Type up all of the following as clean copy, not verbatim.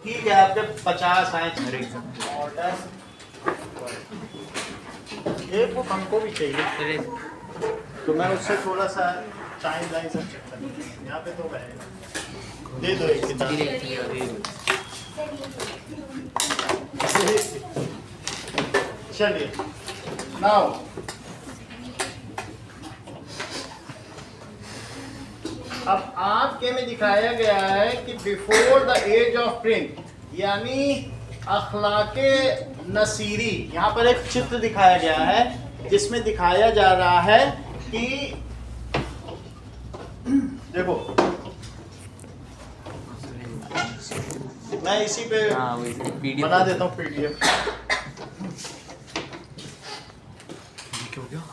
ठीक है, आपके 50 आए मॉडर्न। एक बुक हमको भी चाहिए, तो मैं उससे थोड़ा सा टाइम लाइन सब चेक कर यहाँ पे तो है, दे दो एक किताब। चलिए नाउ अब आपके में दिखाया गया है कि before the age of print, यानी अखलाके नसीरी। यहाँ पर एक चित्र दिखाया गया है जिसमें दिखाया जा रहा है कि देखो, मैं इसी पे बना देता हूँ PDF.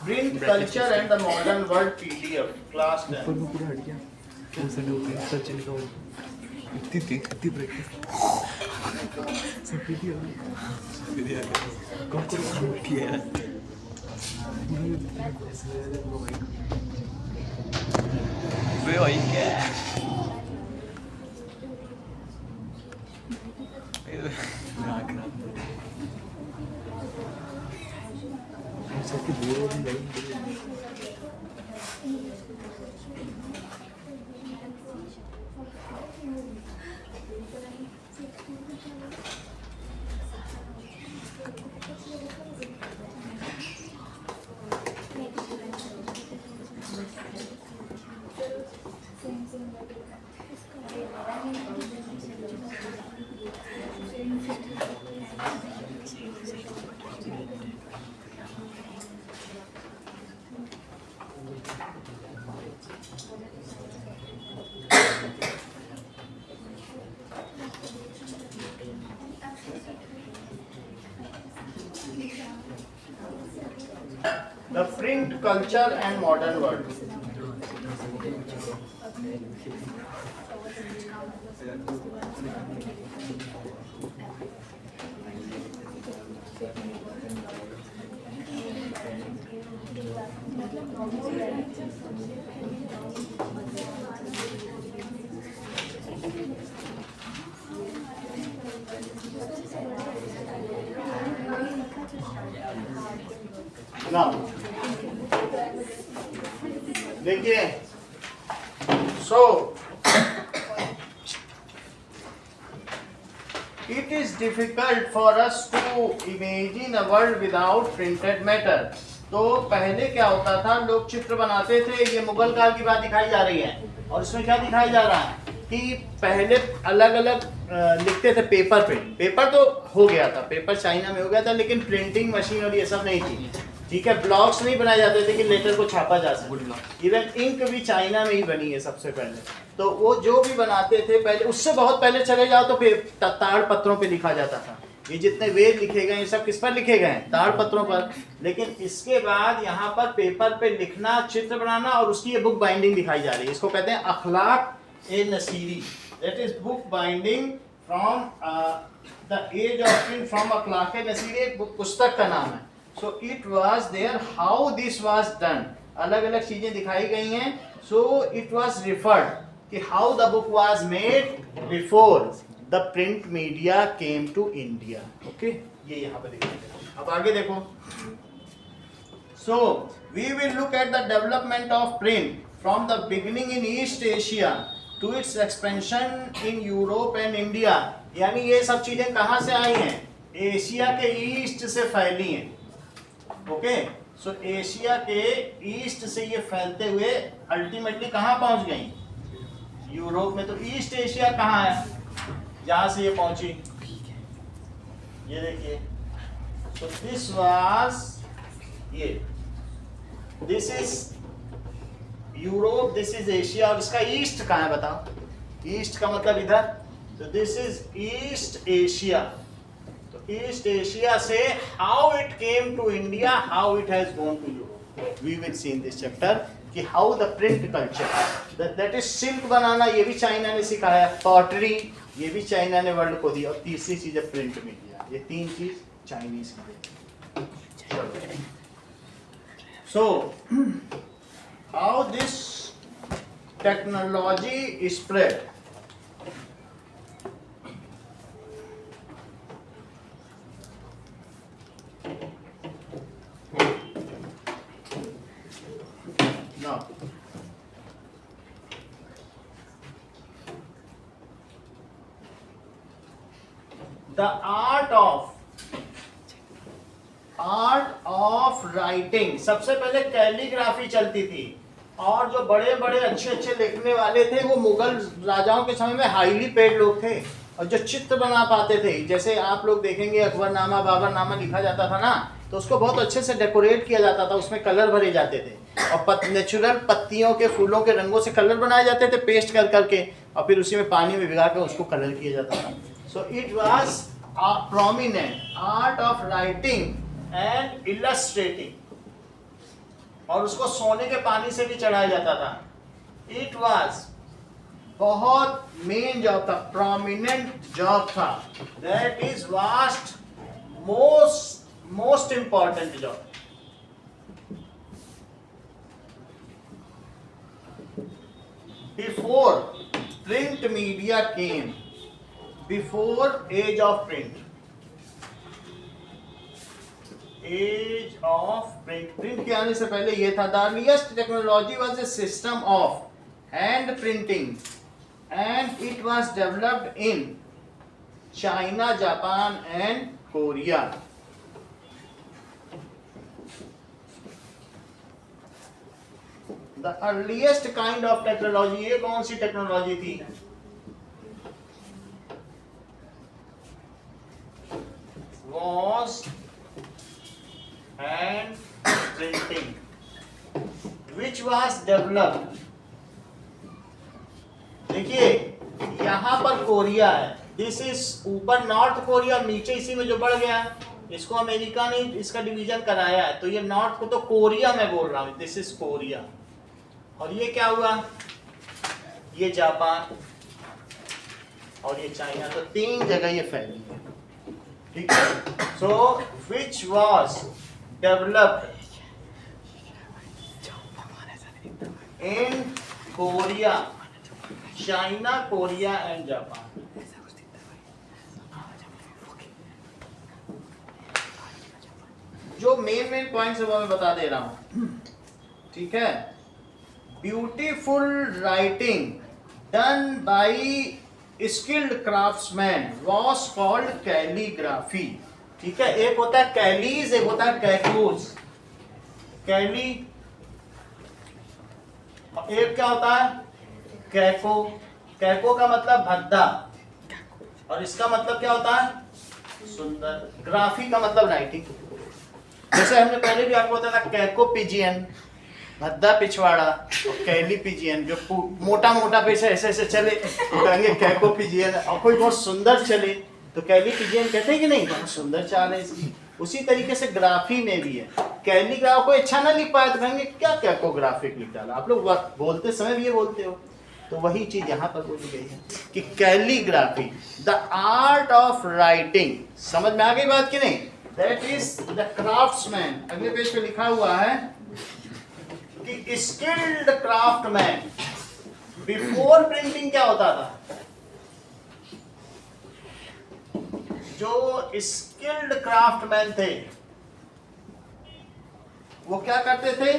Print culture and the modern world PDF class 10। The print culture and modern world. Now, देखिए, so it is difficult for us to imagine a world without printed matter. तो पहले क्या होता था, लोग चित्र बनाते थे। ये मुगल काल की बात दिखाई जा रही है, और इसमें क्या दिखाया जा रहा है कि पहले अलग अलग लिखते थे पेपर पे। पेपर तो हो गया था, पेपर चाइना में हो गया था, लेकिन प्रिंटिंग मशीन और ये सब नहीं थी। ठीक है, ब्लॉक्स नहीं बनाए जाते थे कि लेटर को छापा जा सके। इवन इंक भी चाइना में ही बनी है सबसे पहले। तो वो जो भी बनाते थे पहले, उससे बहुत पहले चले जाओ तो ताड़ पत्रों पे लिखा जाता था। ये जितने वेद लिखे गए ये सब किस पर लिखे गए हैं? ताड़ पत्रों पर। लेकिन इसके बाद यहाँ पर पेपर पे लिखना, चित्र बनाना, और उसकी ये बुक बाइंडिंग दिखाई जा रही है। इसको कहते हैं Akhlaq e Nasiri. That is book binding from the age of print from Akhlaq e Nasiri. एक पुस्तक का नाम है। So it was there, how this was done, अलग अलग चीजें दिखाई गई हैं। So it was referred कि how the book was made before the print media came to India. Okay, ये यहाँ पे देखिए। अब आगे देखो। So we will look at the development of print from the beginning in East Asia to its expansion in Europe and India. यानी ये सब चीजें कहाँ से आई हैं? एशिया के ईस्ट से फैली हैं। ओके, सो एशिया के ईस्ट से ये फैलते हुए अल्टीमेटली कहाँ पहुंच गई? यूरोप में। तो ईस्ट एशिया कहाँ है जहां से ये पहुंची? ये देखिए, सो दिस वाज, ये this is Europe, this is Asia, और इसका ईस्ट कहाँ है बताओ? ईस्ट का मतलब इधर। तो this is east Asia. East Asia से how it came to India, how it has gone to Europe, we will see in this chapter कि how the print culture, that is silk बनाना, ये भी China ने सिखाया। Pottery, ये भी China ने वर्ल्ड को दी। और तीसरी चीज है प्रिंट मीडिया। ये तीन चीज चाइनीज की। So how this technology spread. The art of writing, सबसे पहले कैलीग्राफी चलती थी, और जो बड़े बड़े अच्छे अच्छे लिखने वाले थे वो मुगल राजाओं के समय में हाईली पेड लोग थे, और जो चित्र बना पाते थे, जैसे आप लोग देखेंगे अकबरनामा बाबरनामा लिखा जाता था ना, तो उसको बहुत अच्छे से डेकोरेट किया जाता था, उसमें कलर भरे जाते थे, और नेचुरल पत्तियों के फूलों के रंगों से कलर बनाए जाते थे पेस्ट कर करके, और फिर उसी में पानी में भिगा कर उसको कलर किया जाता था। So it was prominent art of writing and illustrating, और उसको सोने के पानी से भी चढ़ाया जाता था। इट वाज बहुत मेन जॉब था, प्रोमिनेंट जॉब था, that is vast most important job. Before print media came, before age of print, age of print, print के आने से पहले ये था, the earliest technology was a system of hand printing and it was developed in China, Japan and Korea. The earliest kind of technology, ये कौन सी technology थी? Was hand printing, which was developed, देखिए यहां पर कोरिया है, this is ऊपर north Korea, नीचे इसी में जो बढ़ गया इसको अमेरिका ने इसका डिवीजन कराया है, तो ये नॉर्थ को तो कोरिया में बोल रहा हूं, दिस इज कोरिया, और ये क्या हुआ, ये जापान और ये चाइना, तो 3 जगह ये फैली है, ठीक है। So which was developed in Korea, China, Korea and Japan. जो मेन पॉइंट्स है वो मैं बता दे रहा हूं, ठीक है। Beautiful writing done by skilled craftsman was called calligraphy, ठीक है। एक होता है कैलीज, एक होता है कैकूज। कैली, एक क्या होता है कैको, कैको का मतलब भद्दा, और इसका मतलब क्या होता है सुंदर। ग्राफी का मतलब राइटिंग, जैसे हमने पहले भी आपको बताया था कैको पिजियन, भद्दा पिछवाड़ा, और कैली पिजियन जो मोटा मोटा पैसे ऐसे ऐसे चले तो कहेंगे कैको पिजियन, और कोई बहुत सुंदर चले तो कैली पिजियन कहते हैं कि नहीं, बहुत सुंदर चाल है इसकी। उसी तरीके से ग्राफी में भी है, कैलीग्राफ को अच्छा ना लिख पाया तो कहेंगे क्या कैकोग्राफिक लिख डाला। आप लोग बोलते समय भी ये बोलते हो, तो वही चीज यहां पर बोली गई है कि calligraphy the art of writing, समझ में आ गई बात कि नहीं, दैट इज द क्राफ्ट्समैन। अगले पेज पे लिखा हुआ है कि स्किल्ड क्राफ्टमैन, बिफोर प्रिंटिंग क्या होता था, जो स्किल्ड क्राफ्टमैन थे वो क्या करते थे,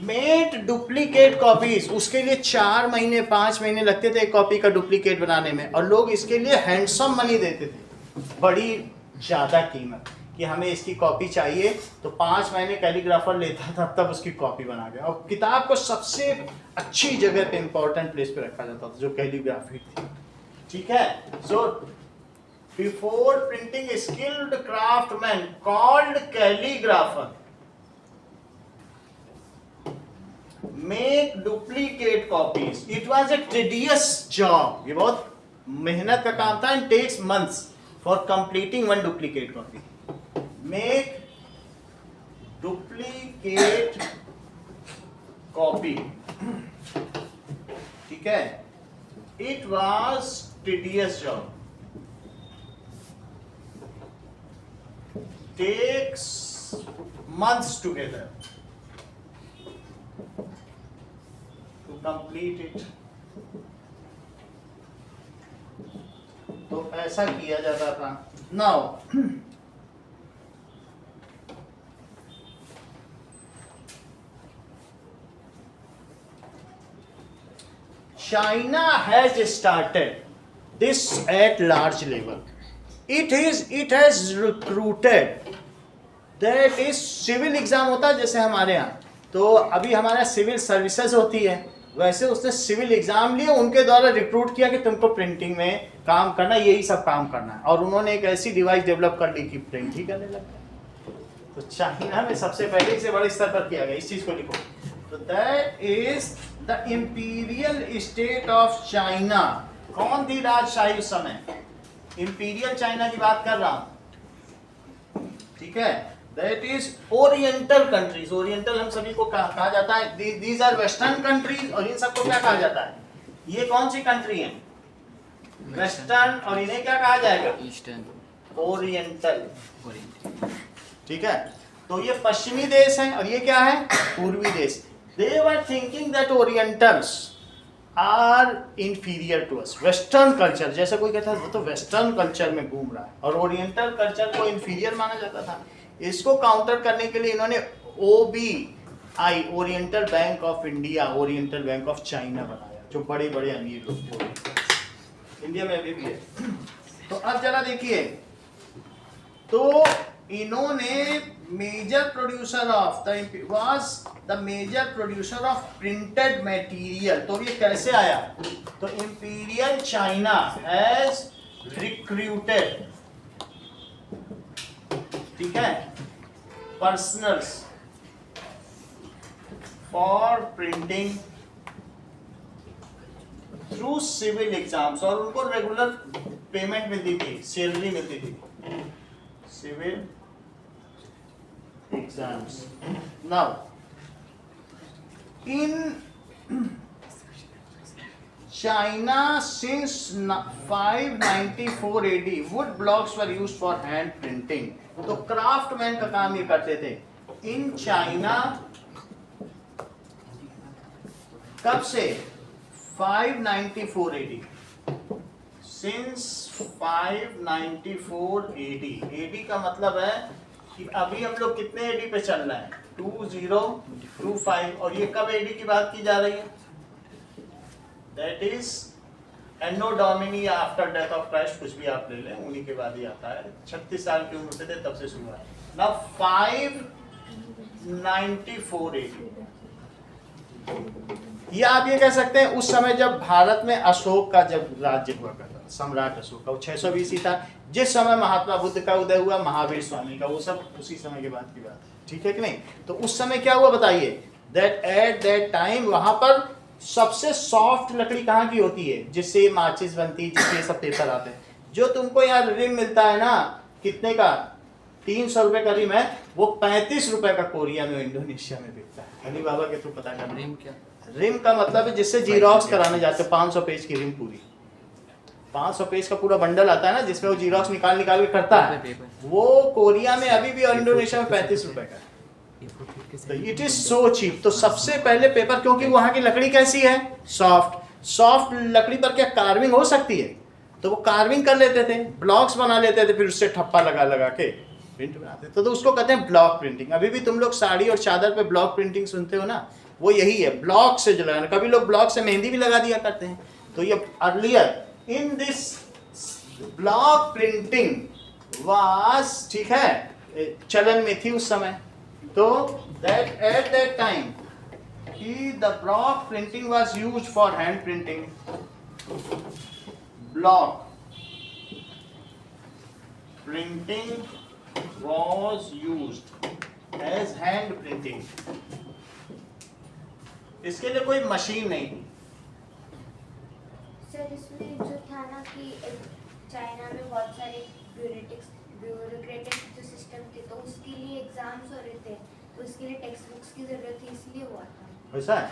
मेड डुप्लीकेट कॉपीज, उसके लिए 4 महीने 5 महीने लगते थे एक कॉपी का डुप्लीकेट बनाने में, और लोग इसके लिए हैंडसम मनी देते थे, बड़ी ज्यादा कीमत, कि हमें इसकी कॉपी चाहिए, तो 5 महीने कैलीग्राफर लेता था तब उसकी कॉपी बना गया। और किताब को सबसे अच्छी जगह पे इंपॉर्टेंट प्लेस पे रखा जाता था, जो कैलीग्राफी थी, ठीक है। So before printing skilled craftsman called calligrapher make duplicate copies, it was a tedious job, ये बहुत मेहनत का काम था, and takes months for completing one duplicate copy. Make duplicate copy, ठीक है, it was tedious job, takes months together to complete it. तो ऐसा किया जाता था। Now China has started this at large level. it has recruited, that is civil exam होता है जैसे हमारे यहाँ, तो अभी हमारे सिविल सर्विसेज होती है, वैसे उसने सिविल एग्जाम लिए, उनके द्वारा रिक्रूट किया कि तुमको प्रिंटिंग में काम करना, यही सब काम करना है, और उन्होंने एक ऐसी डिवाइस डेवलप कर ली कि प्रिंट ही करने लगा। तो चाइना में सबसे पहले इसे बड़े स्तर पर किया गया, इस चीज को लिखो। तो that is the imperial state of China. कौन थी राजशाही उस समय? इंपीरियल चाइना की बात कर रहा हूं, ठीक है। That is oriental countries. Oriental हम सभी को कहा जाता है, दीज आर वेस्टर्न कंट्रीज, और इन सबको क्या कहा जाता है? ये कौन सी कंट्री है? वेस्टर्न, और इन्हें क्या कहा जाएगा? ईस्टर्न। ओरिएंटल, ठीक है। तो ये पश्चिमी देश है और ये क्या है? पूर्वी देश। They were thinking that orientals are inferior to us. Western culture, जैसे कोई कहता है वो तो वेस्टर्न कल्चर में घूम रहा है, और ओरिएंटल कल्चर को इंफीरियर माना जाता था। इसको काउंटर करने के लिए इन्होंने OBI, oriental bank of India, oriental bank of China बनाया, जो बड़े बड़े अमीर लोग थे, इंडिया में अभी भी है। तो अब जरा देखिए, तो इन्होंने major producer of the major producer of printed material. तो ये कैसे आया? तो इंपीरियल चाइना हैज रिक्रूटेड, ठीक है, personals for printing through civil exams, और उनको रेगुलर पेमेंट मिलती थी, सैलरी मिलती थी, civil exams. Now in China since 594 AD wood blocks were used for hand printing। तो क्राफ्टमैन का काम ये करते थे इन चाइना। कब से? 594 AD, सिंस 594 AD। AD का मतलब है कि अभी हम लोग कितने AD पे चल रहे हैं? 2025, और ये कब AD की बात की जा रही है? That is Anno Domini, after death of Christ, कुछ भी आप ले लें, उन्हीं के बाद ही आता है। 36 साल की उम्र पे थे तब से शुरू हुआ है ना। 594 AD, या आप ये कह सकते हैं उस समय जब भारत में अशोक का जब राज्य हुआ करता, सम्राट अशोक का, वो 620 ही था। जिस समय महात्मा बुद्ध का उदय हुआ, महावीर स्वामी का, वो सब उसी समय के बाद की बात है, ठीक है कि नहीं? तो उस समय क्या हुआ बताइए? दैट एट दैट टाइम वहां पर सबसे सॉफ्ट लकड़ी कहाँ की होती है, जिससे माचिस बनती है, जिससे सब पेपर आते हैं। जो तुमको यहाँ रिम मिलता है ना, कितने का? 300 रुपए का रिम है, वो 35 रुपए का कोरिया में, इंडोनेशिया में बिकता है। अली बाबा के थ्रू पता करना। रिम क्या? रिम का मतलब है जिससे जीरोक्स कराने जाते हैं, 500 पेज की रिम, पूरी 500 पेज का पूरा बंडल आता है ना, जिसमें वो जीरोक्स निकाल के करता है, वो कोरिया में अभी भी, और इंडोनेशिया में 35 रुपए का। It is so cheap. तो सबसे पहले पेपर, क्योंकि वहां की लकड़ी कैसी है? सॉफ्ट। सॉफ्ट लकड़ी पर क्या कार्विंग हो सकती है? तो वो कार्विंग कर लेते थे, ब्लॉक्स बना लेते थे, फिर उससे ठप्पा लगा लगा के प्रिंट बनाते थे। तो उसको कहते हैं ब्लॉक प्रिंटिंग। अभी भी तुम लोग साड़ी और चादर पे ब्लॉक प्रिंटिंग सुनते हो ना, वो यही है, ब्लॉक से जो लगाना। कभी लोग ब्लॉक से मेहंदी भी लगा दिया करते हैं। तो ये earlier in this block printing was, ठीक है, चलन में थी उस समय। तो that at that time the block printing was used for hand printing. Block printing was used as hand printing. इसके लिए कोई मशीन नहीं थी। सर इसमें जो था ना कि चाइना में बहुत सारे ब्यूरोक्रेटिक जो सिस्टम थे, तो उसके लिए एग्जाम्स हो रहे थे, तो उसके लिए टेक्स्ट बुक्स की जरूरत थी, इसलिए हुआ था। वैसा है।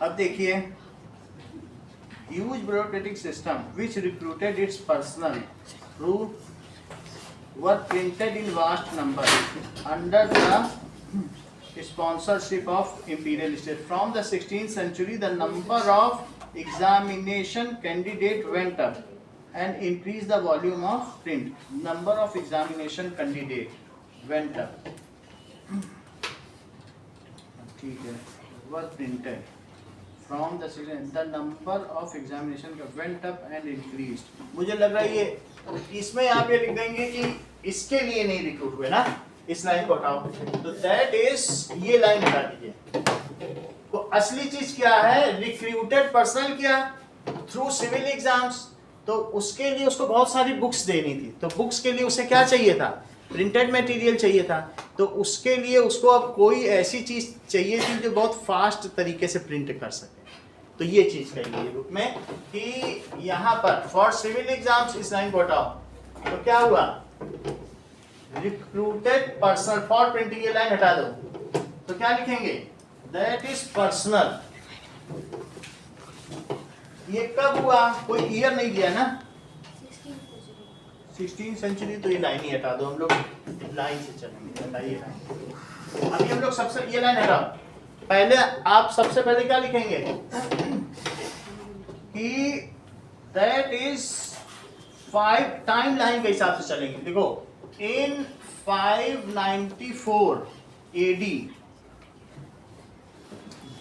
अब देखिए, huge bureaucratic system which recruited it's personal through were printed in vast number under the sponsorship of imperial state. From the 16th century, the number of examination candidate went up and increased the volume of print. Number of examination candidate went up. ठीक है, was printed from the number of examination went up and increased. मुझे लग रहा है ये इसमें आप ये लिख देंगे कि इसके लिए नहीं रिक्रूट हुए ना, इस लाइन को हटाओ, तो दैट इज, ये लाइन हटा दीजिए। तो असली चीज क्या है, रिक्रूटेड पर्सनल क्या, थ्रू सिविल एग्जाम्स, तो उसके लिए उसको बहुत सारी बुक्स देनी थी, तो बुक्स के लिए उसे क्या चाहिए था, प्रिंटेड मटेरियल चाहिए था, तो उसके लिए उसको अब कोई ऐसी चीज चाहिए थी जो बहुत फास्ट तरीके से प्रिंट कर सके। तो ये चीज कहेंगे बुक में कि यहाँ पर फॉर सिविल एग्जाम्स इस लाइन को हटाओ, तो क्या हुआ, रिक्रूटेड पर्सनल फॉर प्रिंटिंग, ये लाइन हटा दो, तो क्या लिखेंगे, दैट इज पर्सनल। ये कब हुआ, कोई ईयर नहीं दिया ना, 16th सेंचुरी, तो ये लाइन ही हटा दो, हम लोग लाइन से चलेंगे, हटाइए लाइन। अभी हम लोग सबसे, ये लाइन हटाओ, पहले आप सबसे पहले क्या लिखेंगे कि दैट इज 5 टाइम लाइन के हिसाब से चलेंगे। देखो इन 594 AD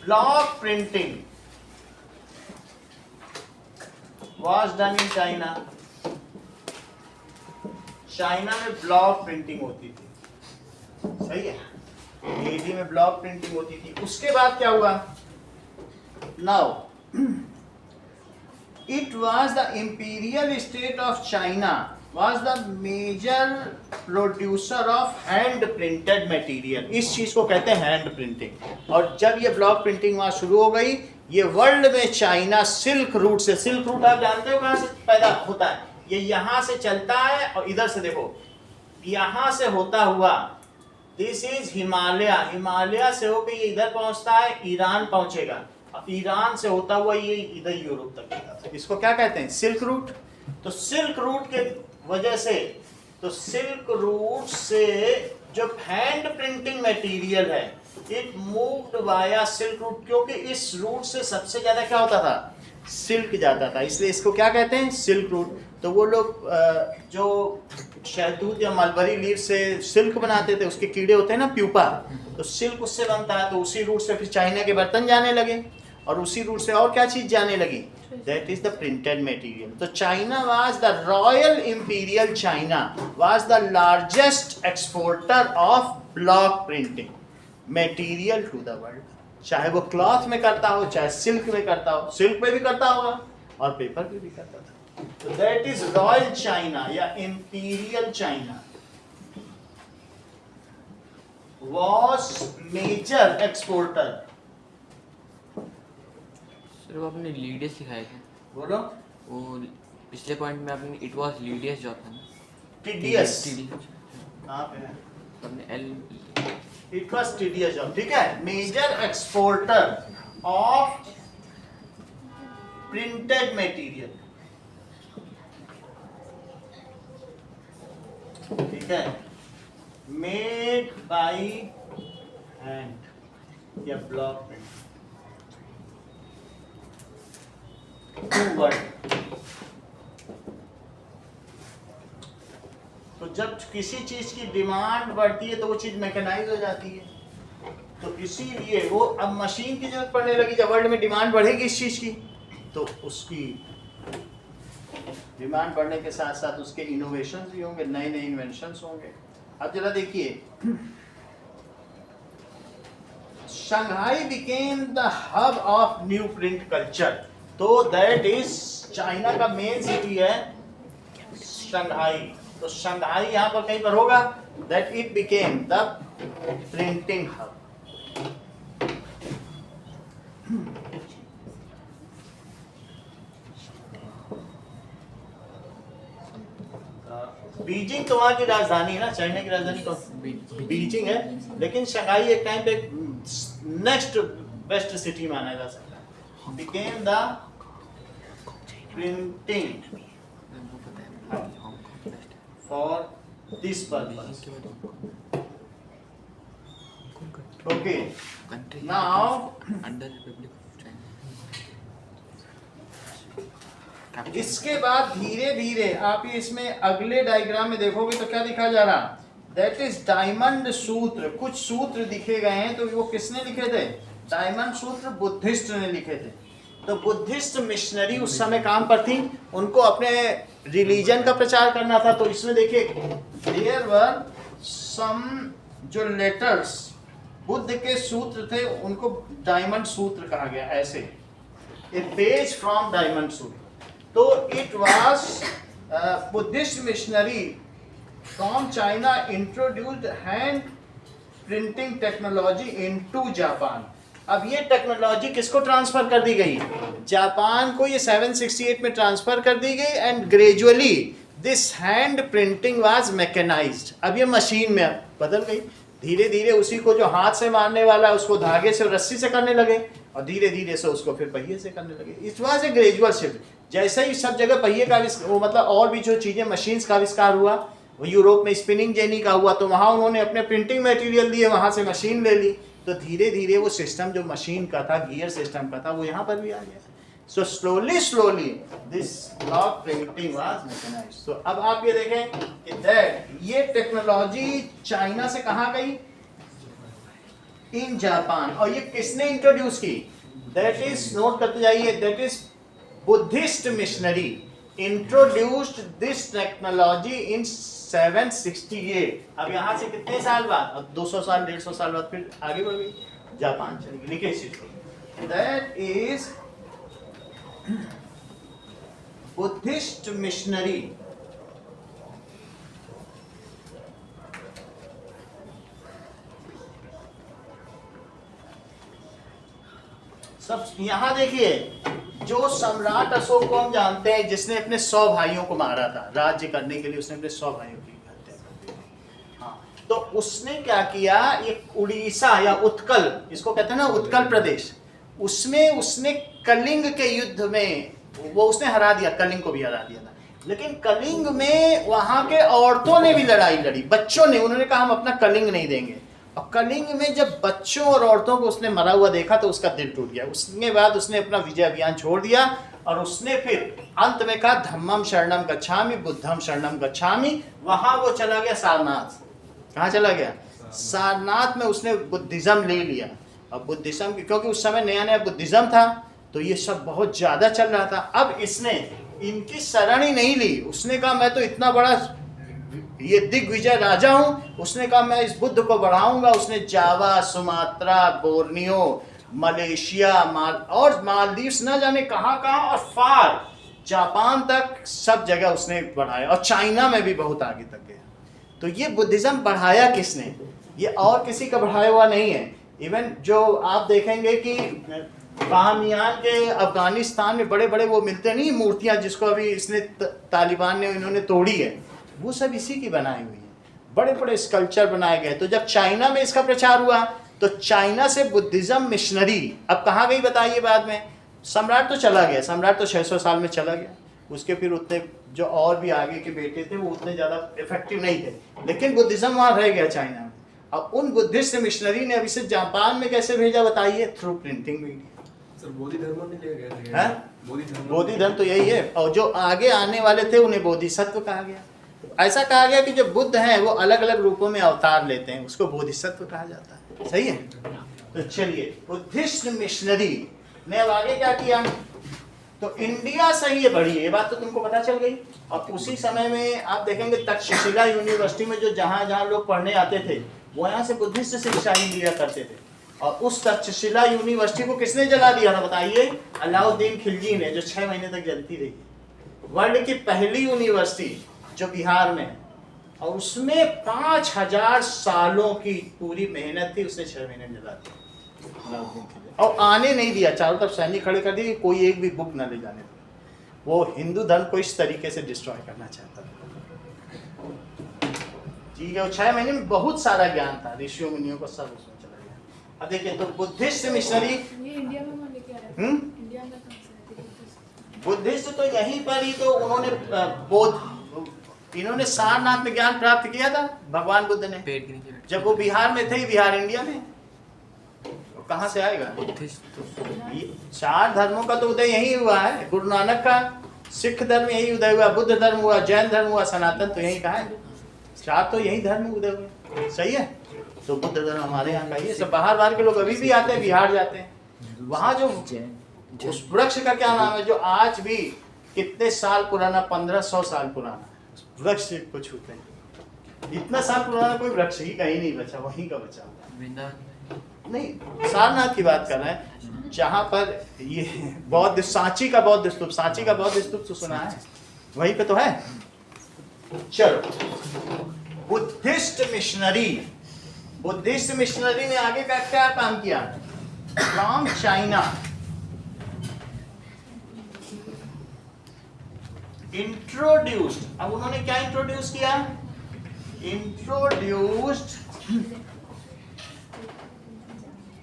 block printing was done in China। China में ब्लॉक प्रिंटिंग होती थी, सही है, AD में ब्लॉक प्रिंटिंग होती थी। उसके बाद क्या हुआ, now it was the imperial state of China was the major producer of hand printed material। इस चीज को कहते हैं हैंड प्रिंटिंग। और जब ये ब्लॉक प्रिंटिंग वहां शुरू हो गई, ये वर्ल्ड में चाइना सिल्क रूट से, सिल्क रूट आप जानते हो कहां से पैदा होता है, ये यहां से चलता है और इधर से देखो, यहां से होता हुआ, दिस इज हिमालय, हिमालय से होकर ये इधर पहुंचता है, ईरान पहुंचेगा, ईरान से होता हुआ ये इधर यूरोप तक जाता है। इसको क्या कहते हैं, सिल्क रूट। तो सिल्क रूट के वजह से, तो सिल्क रूट से जो हैंड प्रिंटिंग मटेरियल है, it moved via silk root, क्योंकि इस रूट से सबसे ज्यादा क्या होता था, सिल्क जाता था, इसलिए इसको क्या कहते हैं, सिल्क रूट। तो वो लोग जो शहतूत या मलबरी लीफ से सिल्क बनाते थे, उसके कीड़े होते हैं ना, प्यूपा, तो सिल्क उससे बनता है, तो उसी रूट से फिर चाइना के बर्तन जाने लगे, और उसी रूट से और क्या चीज जाने लगी, that is the printed material। तो China was the Royal Imperial China was the largest exporter of block printing material to the world। चाहे वो क्लॉथ में करता हो, चाहे सिल्क में करता हो, सिल्क में भी करता होगा और पेपर में भी करता था। तो that is Royal China या Imperial China was major exporter। Sir वो आपने लीडियस सिखाए थे, बोलो, वो पिछले पॉइंट में आपने इट वाज लीडियस जो था ना, टीडीएस, टीडीएस कहाँ पे है, आपने L, it was tedious job, ठीक है, major exporter of printed material, ठीक है, मेड बाय हैंड या ब्लॉक प्रिंट, तो जब किसी चीज की डिमांड बढ़ती है तो वो चीज मैकेनाइज हो जाती है, तो इसीलिए वो अब मशीन की जरूरत पड़ने लगी। जब वर्ल्ड में डिमांड बढ़ेगी इस चीज की, तो उसकी डिमांड बढ़ने के साथ साथ उसके इनोवेशंस भी होंगे, नए नए इन्वेंशंस होंगे। अब जरा देखिए, Shanghai became the hub of new print culture. तो दैट इज चाइना का मेन सिटी है शंघाई, तो शंघाई यहाँ पर कहीं पर होगा, that it became the printing hub. Beijing तो वहाँ की राजधानी है ना, चाइना की राजधानी कौन, बीजिंग है, लेकिन शंघाई एक टाइम पे नेक्स्ट बेस्ट सिटी माना जा सकता है। Became the printing for this purpose. Okay, now under Republic of China. इसके बाद धीरे धीरे आप ये इसमें अगले डायग्राम में देखोगे तो क्या दिखा जा रहा, दैट इज डायमंड सूत्र। कुछ सूत्र दिखे गए हैं, तो वो किसने लिखे थे, डायमंड सूत्र बुद्धिस्ट ने लिखे थे। तो बुद्धिस्ट मिशनरी उस समय काम पर थी, उनको अपने रिलीजन का प्रचार करना था। तो इसमें देखिए देयर वर सम जो लेटर्स, बुद्ध के सूत्र थे, उनको डायमंड सूत्र कहा गया, ऐसे ए पेज फ्रॉम डायमंड सूत्र। तो it was Buddhist missionary from China introduced hand printing technology into Japan. अब ये टेक्नोलॉजी किसको ट्रांसफर कर दी गई? जापान को ये 768 में ट्रांसफर कर दी गई and gradually this hand printing was mechanised. अब ये मशीन में बदल गई, धीरे धीरे उसी को जो हाथ से मारने वाला है उसको धागे से रस्सी से करने लगे और धीरे धीरे से उसको फिर पहिए से करने लगे। It was a gradual shift. जैसे ही सब जगह पहिए का वो मतलब और भी जो चीजें मशीन्स का आविष्कार हुआ, वो यूरोप में स्पिनिंग जेनी का हुआ, तो वहाँ उन्होंने अपने प्रिंटिंग मटेरियल दिए, वहाँ से मशीन ले ली, तो धीरे धीरे वो सिस्टम जो मशीन का था, गियर सिस्टम का था, वो यहाँ पर भी आ गया। So slowly this block printing was mechanised. तो अब आप ये देखें कि दैट ये टेक्नोलॉजी चाइना से कहाँ गई? In Japan. और ये किसने इंट्रोड्यूस की? दैट इज, नोट करते जाइए, that is Buddhist missionary introduced this technology in 768। अब यहाँ से कितने साल बाद? अब 200 साल 150 साल बाद फिर आगे बढ़ गई, जापान चली गई। लिखिए इस चीज को, दैट इज बुद्धिस्ट मिशनरी सब। यहां देखिए, जो सम्राट अशोक को हम जानते हैं, जिसने अपने 100 भाइयों को मारा था राज्य करने के लिए, उसने अपने 100 भाइयों की हत्या कर दी। हाँ, तो उसने क्या किया, ये उड़ीसा या उत्कल, इसको कहते हैं ना उत्कल प्रदेश, उसमें उसने कलिंग के युद्ध में वो उसने हरा दिया, कलिंग को भी हरा दिया था। लेकिन कलिंग में वहां के औरतों ने भी लड़ाई लड़ी, बच्चों ने, उन्होंने कहा हम अपना कलिंग नहीं देंगे। और कलिंग में जब बच्चों और औरतों को उसने मरा हुआ देखा तो उसका दिल टूट गया। उसके बाद उसने अपना विजय अभियान छोड़ दिया और उसने फिर अंत में कहा धम्मम शरणम गच्छामि बुद्धम शरणम गच्छामि। वहां वो चला गया सारनाथ। कहाँ चला गया? सारनाथ में उसने बुद्धिज्म ले लिया। अब बुद्धिज्म, क्योंकि उस समय नया नया बुद्धिज्म था तो ये सब बहुत ज्यादा चल रहा था। अब इसने इनकी शरण ही नहीं ली। उसने कहा मैं तो इतना बड़ा ये दिग्विजय राजा हूं। उसने कहा मैं इस बुद्ध को बढ़ाऊंगा। उसने जावा, सुमात्रा, बोर्नियो, मलेशिया, और मालदीव्स न जाने कहाँ कहाँ और फार जापान तक सब जगह उसने बढ़ाया और चाइना में भी बहुत आगे तक गया। तो ये बुद्धिज्म बढ़ाया किसने? ये और किसी का बढ़ाया हुआ नहीं है। इवन जो आप देखेंगे कि बाहमियान के अफगानिस्तान में बड़े बड़े वो मिलते नहीं मूर्तियां, जिसको अभी इसने तालिबान ने इन्होंने तोड़ी है, वो सब इसी की बनाई हुई है। बड़े बड़े स्कल्पचर बनाए गए। तो जब चाइना में इसका प्रचार हुआ तो चाइना से बुद्धिज्म मिशनरी अब कहाँ गई बताइए? बाद में सम्राट तो चला गया, सम्राट तो 600 साल में चला गया। उसके फिर उतने जो और भी आगे के बेटे थे वो उतने ज़्यादा इफेक्टिव नहीं थे, लेकिन बुद्धिज्म वहाँ रह गया चाइना में। अब उन बुद्धिस्ट मिशनरी ने अभी से जापान में कैसे भेजा बताइए? Through printing media. बोधि धर्म नहीं लिया गया है? बोधि धर्म तो यही है। और जो आगे आने वाले थे उन्हें बोधिसत्व कहा गया। ऐसा कहा गया कि जो बुद्ध हैं वो अलग अलग रूपों में अवतार लेते हैं, उसको बोधिसत्व कहा जाता है। सही है? तो चलिए, बुद्धिस्ट मिशनरी ने अब आगे क्या किया? तो इंडिया से ही ये बढ़ी है, ये बात तो तुमको पता चल गई। और उसी समय में आप देखेंगे तक्षशिला यूनिवर्सिटी में जो जहाँ लोग पढ़ने आते थे वो यहाँ से बुद्धिस्ट शिक्षा ही लिया करते थे। और उस तक्षशिला यूनिवर्सिटी को किसने जला दिया था बताइए? अलाउद्दीन खिलजी ने, जो 6 महीने तक जलती रही। वर्ल्ड की पहली यूनिवर्सिटी जो बिहार में, और उसमें 5000 सालों की पूरी मेहनत थी, उसने 6 महीने में जला दिया अलाउद्दीन खिलजी। और आने नहीं दिया, चारों तरफ सैनिक खड़े कर दिए, कोई एक भी बुक न ले जाने दिया। वो हिंदू धर्म को इस तरीके से डिस्ट्रॉय करना चाहता था। ठीक है, वो 6 महीने में बहुत सारा ज्ञान था, ऋषियों मुनियों को सब उसमें चला गया। अब देखिए, तो बुद्धिस्ट मिशनरी इंडिया में लेके आ रहे हैं। इंडिया में कहाँ से आते? बुद्धिस्ट तो यहीं पर ही तो उन्होंने इन्होंने सारनाथ में ज्ञान प्राप्त किया था भगवान बुद्ध ने। पेड़ के नीचे जब वो बिहार में थे, बिहार इंडिया में, तो कहाँ से आएगा? ये 4 धर्मों का तो उदय यही हुआ है। गुरु नानक का सिख धर्म यही उदय हुआ, बुद्ध धर्म हुआ, जैन धर्म हुआ, सनातन तो यही कहा है। 4 तो यही धर्म उदय हुए। सही है? तो बुद्ध धर्म हमारे यहाँ का, ये सब बाहर के लोग अभी भी आते हैं, बिहार जाते हैं। वहाँ जो उस वृक्ष का क्या नाम है जो आज भी कितने साल पुराना, 1500 साल पुराना वृक्ष को छूते हैं? इतना साल पुराना कोई वृक्ष ही कहीं नहीं बचा, वहीं का बचा हुआ है। वृंदावन नहीं, सारनाथ की बात कर रहे हैं, जहां पर ये बौद्ध, सांची का बौद्ध स्तूप, सांची का बौद्ध स्तूप तो सुना है, वहीं पे तो है। चलो, बुद्धिस्ट मिशनरी ने आगे का क्या काम किया? फ्रॉम चाइना इंट्रोड्यूस्ड, अब उन्होंने क्या इंट्रोड्यूस किया? इंट्रोड्यूस्ड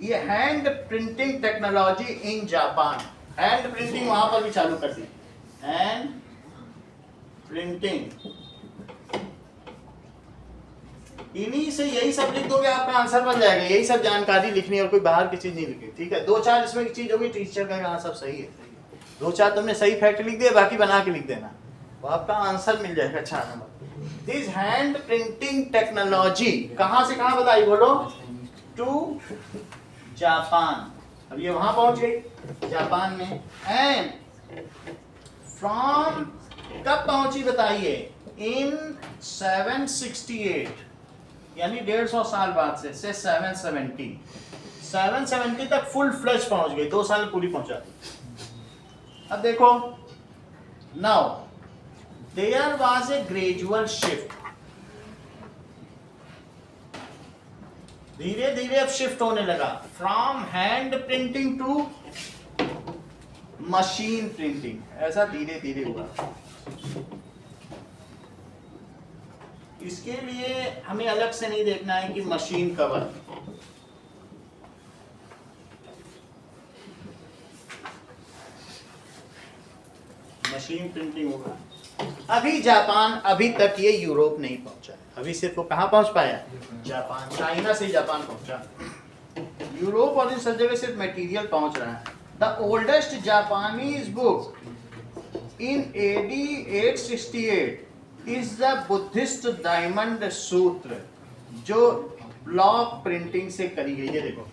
ये hand printing technology in Japan. Hand printing वहां पर भी चालू कर दी। हैंड प्रिंटिंग, इन्हीं से यही सब लिख दोगे आपका आंसर बन जाएगा। यही सब जानकारी लिखनी और कोई बाहर की चीज नहीं लिखनी, ठीक है। 2-4 इसमें की चीज होगी, टीचर का हाँ सब सही है, 2-4 तुमने सही फैक्ट लिख दिया, बाकी बना के लिख देना, वो आपका आंसर मिल जाएगा 4 नंबर। दिस हैंड प्रिंटिंग टेक्नोलॉजी कहां से कहां बताई, बोलो? To Japan. अब ये वहां पहुंच गई जापान में। एंड फ्रॉम कब पहुंची बताइए? इन 768, यानी 150 साल बाद से 770 तक फुल फ्लश पहुंच गई, 2 साल पूरी पहुंचा दी। अब देखो, now there was a gradual shift, धीरे धीरे अब शिफ्ट होने लगा from hand printing to machine printing, ऐसा धीरे धीरे हुआ। इसके लिए हमें अलग से नहीं देखना है कि मशीन कवर, मशीन प्रिंटिंग होगा। अभी जापान, अभी तक ये यूरोप नहीं पहुंचा है, अभी सिर्फ वो कहां पहुंच पाया? जापान। चाइना से जापान पहुंचा, यूरोप और इन सब जगह सिर्फ मटेरियल पहुंच रहा है। The oldest Japanese book in AD 868 is the Buddhist diamond सूत्र, जो ब्लॉक प्रिंटिंग से करी गई है। देखो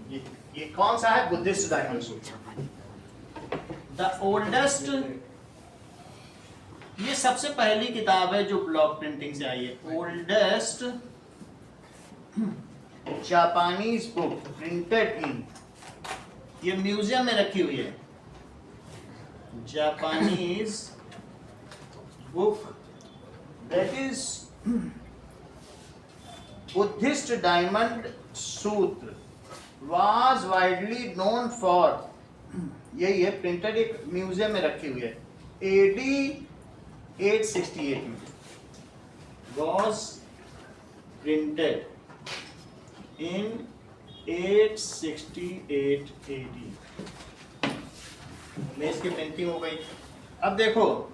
ये कौन सा है? बुद्धिस्ट डायमंड सूत्र। द ओल्डेस्ट, ये सबसे पहली किताब है जो ब्लॉक प्रिंटिंग से आई है। Oldest Japanese book printed in, ये म्यूजियम में रखी हुई है। Japanese book that is Buddhist diamond सूत्र वाज वाइडली नोन फॉर, यही है, प्रिंटेड एक म्यूजियम में रखी हुई है। AD 868 में was printed in 868 AD में इसकी प्रिंटिंग हो गई। अब देखो,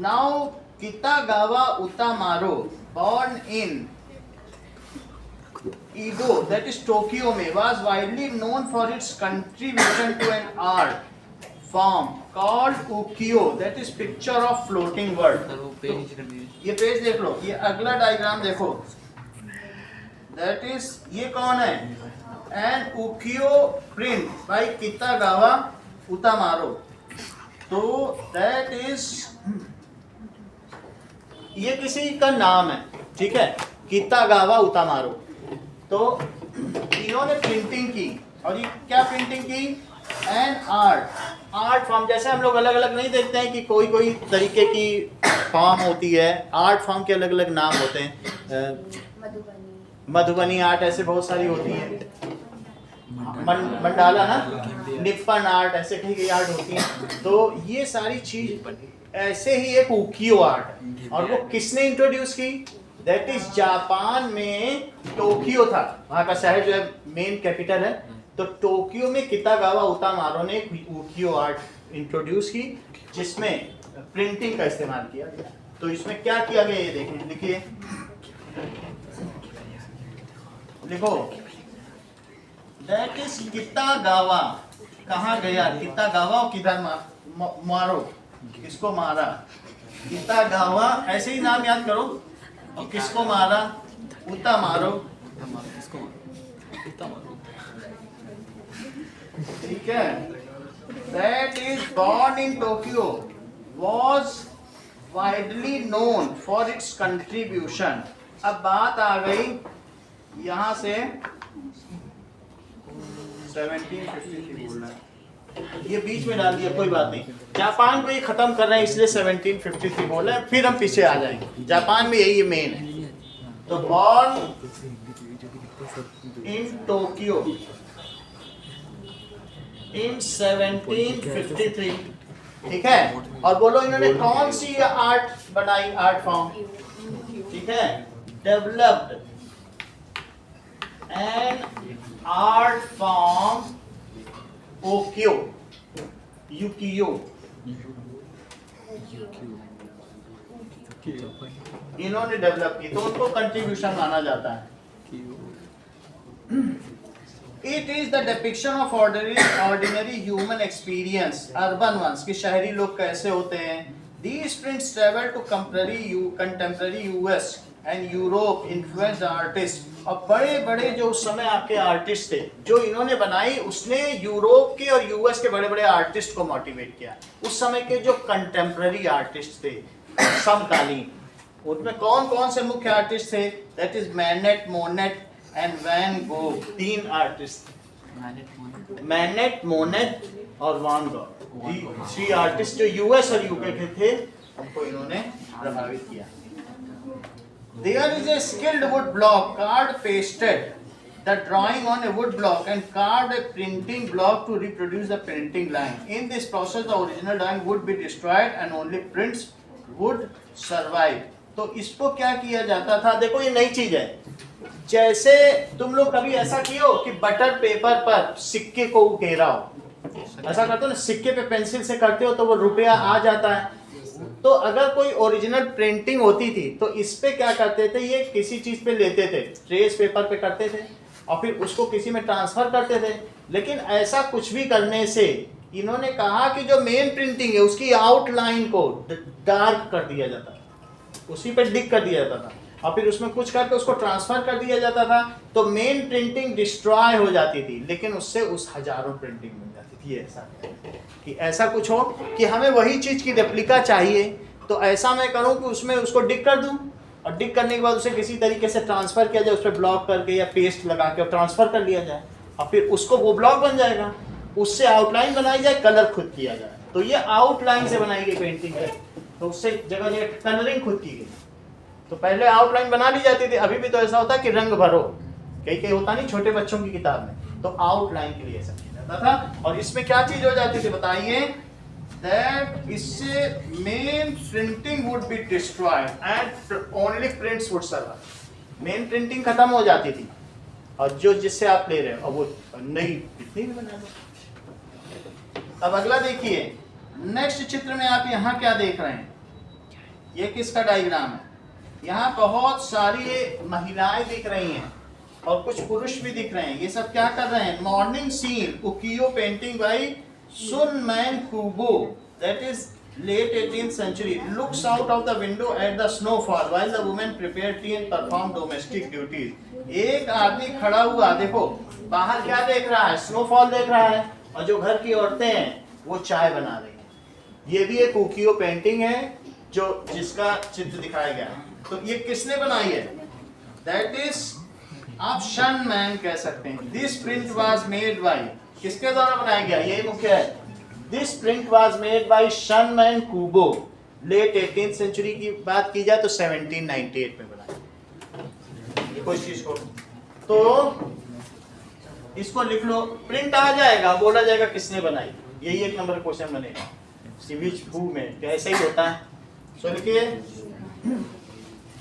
now Kitagawa Utamaro born in Edo, that is Tokyo में, was widely known for its contribution to an art form called ukiyo, that is picture of floating world। Sir वो page नीचे कर दीजिए। ये पेज देख लो, ये अगला डायग्राम देखो, that is ये कौन है? an ukiyo print by Kitagawa Utamaro। तो that is, ये किसी का नाम है, ठीक है, कितागावा उतामारो। तो इन्होंने प्रिंटिंग की, और ये क्या प्रिंटिंग की? N art form. जैसे हम लोग अलग अलग नहीं देखते हैं कि कोई कोई तरीके की फॉर्म होती है, आर्ट फॉर्म के अलग अलग नाम होते हैं। मधुबनी आर्ट, ऐसे बहुत सारी होती है। मंडाला ना, निप्पन आर्ट, ऐसे कई कई आर्ट होती हैं। तो ये सारी चीज ऐसे ही एक उकियो आर्ट है, और वो किसने इंट्रोड्यूस की? दैट इज जापान में टोक्यो था, वहाँ का शहर जो है मेन कैपिटल है। तो टोक्यो में कितागावा उतामारो ने उकियो आर्ट इंट्रोड्यूस की, जिसमें प्रिंटिंग का इस्तेमाल किया गया। तो इसमें क्या किया गया ये देखें, लिखिए, लिखो, दैट इज कितागावा। कहाँ गया कितागावा? किधर मारो, किसको मारा? कितागावा, ऐसे ही नाम याद करो। और किसको मारा? उतामारो। ठीक है, that is born in Tokyo was widely known for its contribution। अब बात आ गई यहाँ से 1753 बोलना है, ये बीच में डाल दिया, कोई बात नहीं। जापान को ये खत्म कर रहे हैं इसलिए 1753 बोल रहे हैं, फिर हम पीछे आ जाएंगे। जापान में यही मेन है। तो बॉर्न इन टोक्यो इन 1753, ठीक है। और बोलो इन्होंने कौन सी आर्ट बनाई, आर्ट फॉर्म, ठीक है। Developed an art form ukiyo ukiyo, इन्होंने डेवलप की, तो उनको कंट्रीब्यूशन माना जाता है। It is the depiction of ordinary human experience, urban ones, कि शहरी लोग कैसे होते हैं। These prints travel to contemporary US and Europe influenced artist. और बड़े बड़े जो उस समय आपके आर्टिस्ट थे जो इन्होंने बनाई, उसने यूरोप के और यूएस के बड़े बड़े आर्टिस्ट को मोटिवेट किया। उस समय के जो कंटेम्पररी आर्टिस्ट थे समकालीन, उनमें कौन कौन से मुख्य आर्टिस्ट थे, that is Manet, Monet and Van Gogh. 3 artist, Manet, Monet और वैन गोग, 3 आर्टिस्ट जो यूएस और यूके के थे, उनको इन्होंने प्रभावित किया। There is a skilled wood block card pasted the drawing on a wood block and carved a printing block to reproduce the printing line. In this process the original drawing would be destroyed and only prints would survive. तो इसको क्या किया जाता था, देखो ये नई चीज है। जैसे तुम लोग कभी ऐसा किए हो कि बटर पेपर पर सिक्के को उकेरा हो, ऐसा करते हो ना, सिक्के पे पेंसिल से करते हो तो वो रुपया आ जाता है। तो अगर कोई ओरिजिनल प्रिंटिंग होती थी तो इस पे क्या करते थे, ये किसी चीज पे लेते थे, ट्रेस पेपर पे करते थे और फिर उसको किसी में ट्रांसफर करते थे। लेकिन ऐसा कुछ भी करने से इन्होंने कहा कि जो मेन प्रिंटिंग है उसकी आउटलाइन को डार्क कर दिया जाता था, उसी पे डिक कर दिया जाता था और फिर उसमें कुछ करके उसको ट्रांसफर कर दिया जाता था। तो मेन प्रिंटिंग डिस्ट्रॉय हो जाती थी, लेकिन उससे उस हजारों प्रिंटिंग मिल जाती थी। ऐसा कि ऐसा कुछ हो कि हमें वही चीज की रेप्लिका चाहिए, तो ऐसा मैं करूं कि उसमें उसको डिक कर दूं और डिक करने के बाद उसे किसी तरीके से ट्रांसफर किया जाए, उस पर ब्लॉक करके या पेस्ट लगा के ट्रांसफर कर लिया जाए और फिर उसको वो ब्लॉक बन जाएगा, उससे आउटलाइन बनाई जाए, कलर खुद किया जाए। तो ये आउटलाइन से बनाई गई पेंटिंग है, तो उससे जगह जगह कलरिंग खुद की गई। तो पहले आउटलाइन बना ली जाती थी, अभी भी तो ऐसा होता है कि रंग भरो, कई होता नहीं छोटे बच्चों की किताब में, तो आउटलाइन के लिए ऐसा किया जाता था। और इसमें क्या चीज हो जाती थी बताइए, दैट इससे main printing would be destroyed and only prints would survive. Main printing खत्म हो जाती थी और जो जिससे आप ले रहे हो और वो नई कितनी भी बना दो। अब अगला देखिए, नेक्स्ट चित्र में आप यहाँ क्या देख रहे हैं, ये किसका डायग्राम है। यहाँ बहुत सारी महिलाएं दिख रही हैं और कुछ पुरुष भी दिख रहे हैं। ये सब क्या कर रहे हैं, morning scene ukiyo painting by Shunman Kubo, that is late 18th century, looks out of the window at the snowfall while the women prepare tea and perform domestic duties. एक आदमी खड़ा हुआ, देखो बाहर क्या देख रहा है, स्नोफॉल देख रहा है, और जो घर की औरतें हैं वो चाय बना रही हैं। ये भी एक उकियो पेंटिंग है जो जिसका चित्र दिखाया गया है। तो ये किसने बनाई है, दैट इज आप शन मैन कह सकते हैं। This print was made by, किसके द्वारा बनाया गया, ये मुख्य है। This print was made by शन मैन कुबो, लेट 18th सेंचुरी की बात की जाए तो 1798 में बनाया। देखो इस चीज को, तो इसको लिख लो, प्रिंट आ जाएगा, बोला जाएगा किसने बनाई, यही 1 नंबर क्वेश्चन बनेगा सिविच हु में, कैसे ही होता है। सो लिखिए,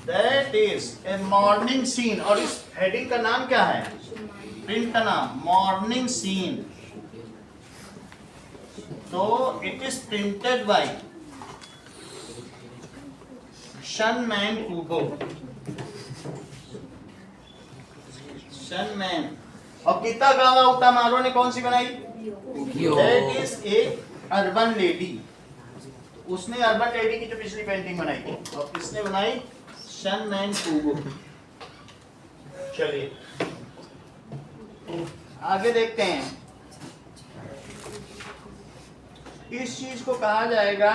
that is a morning scene, और इस हेडिंग का नाम क्या है, प्रिंट का नाम मॉर्निंग सीन। तो इट इज प्रिंटेड बाय शन मैन कुबो, शन मैन। और गीता गावा उतामारो ने कौन सी बनाई, that is a urban lady, उसने अर्बन लेडी की जो पिछली पेंटिंग बनाई थी, और किसने बनाई, शन मैन कुबो। चलिए आगे देखते हैं। इस चीज को कहा जाएगा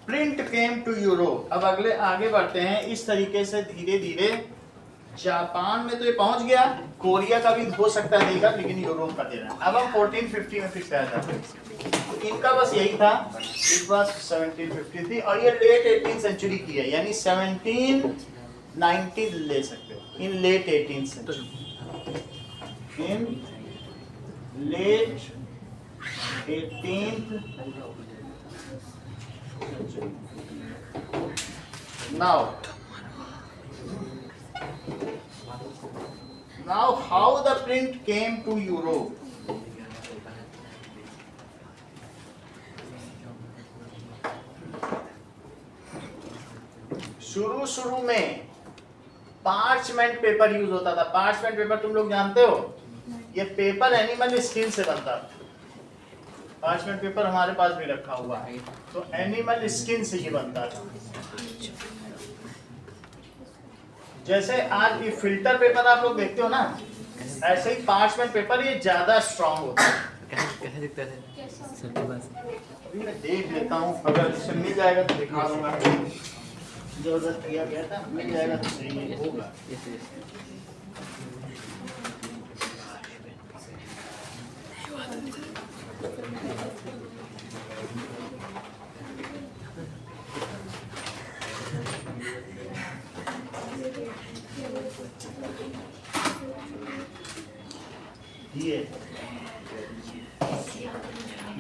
प्रिंट केम टू यूरोप। अब अगले आगे बढ़ते हैं। इस तरीके से धीरे धीरे जापान में तो ये पहुंच गया, कोरिया का भी हो सकता है देगा, लेकिन यूरोप का दे रहा है। अब हम 1450 में फिर से आ जाते हैं। तो इनका बस यही था, इट वाज 1753 और ये लेट 18th सेंचुरी की है, यानी 1790 ले सकते हो। In late 18th century, in late 18th now how the print came to Europe? शुरू में पार्चमेंट पेपर यूज होता था। पार्चमेंट पेपर तुम लोग जानते हो, ये पेपर एनिमल स्किन से बनता था। पार्चमेंट पेपर हमारे पास भी रखा हुआ है, तो एनिमल स्किन से ये बनता था। जैसे आज ये फिल्टर पेपर आप लोग देखते हो ना, ऐसे ही पार्चमेंट पेपर ये ज्यादा स्ट्रांग होता है। कैसे दिखता है? अभी मैं देख लेता हूँ, अगर इससे मिल जाएगा तो दिखा दूंगा। जबरदस्त किया गया था, मिल जाएगा तो सही होगा।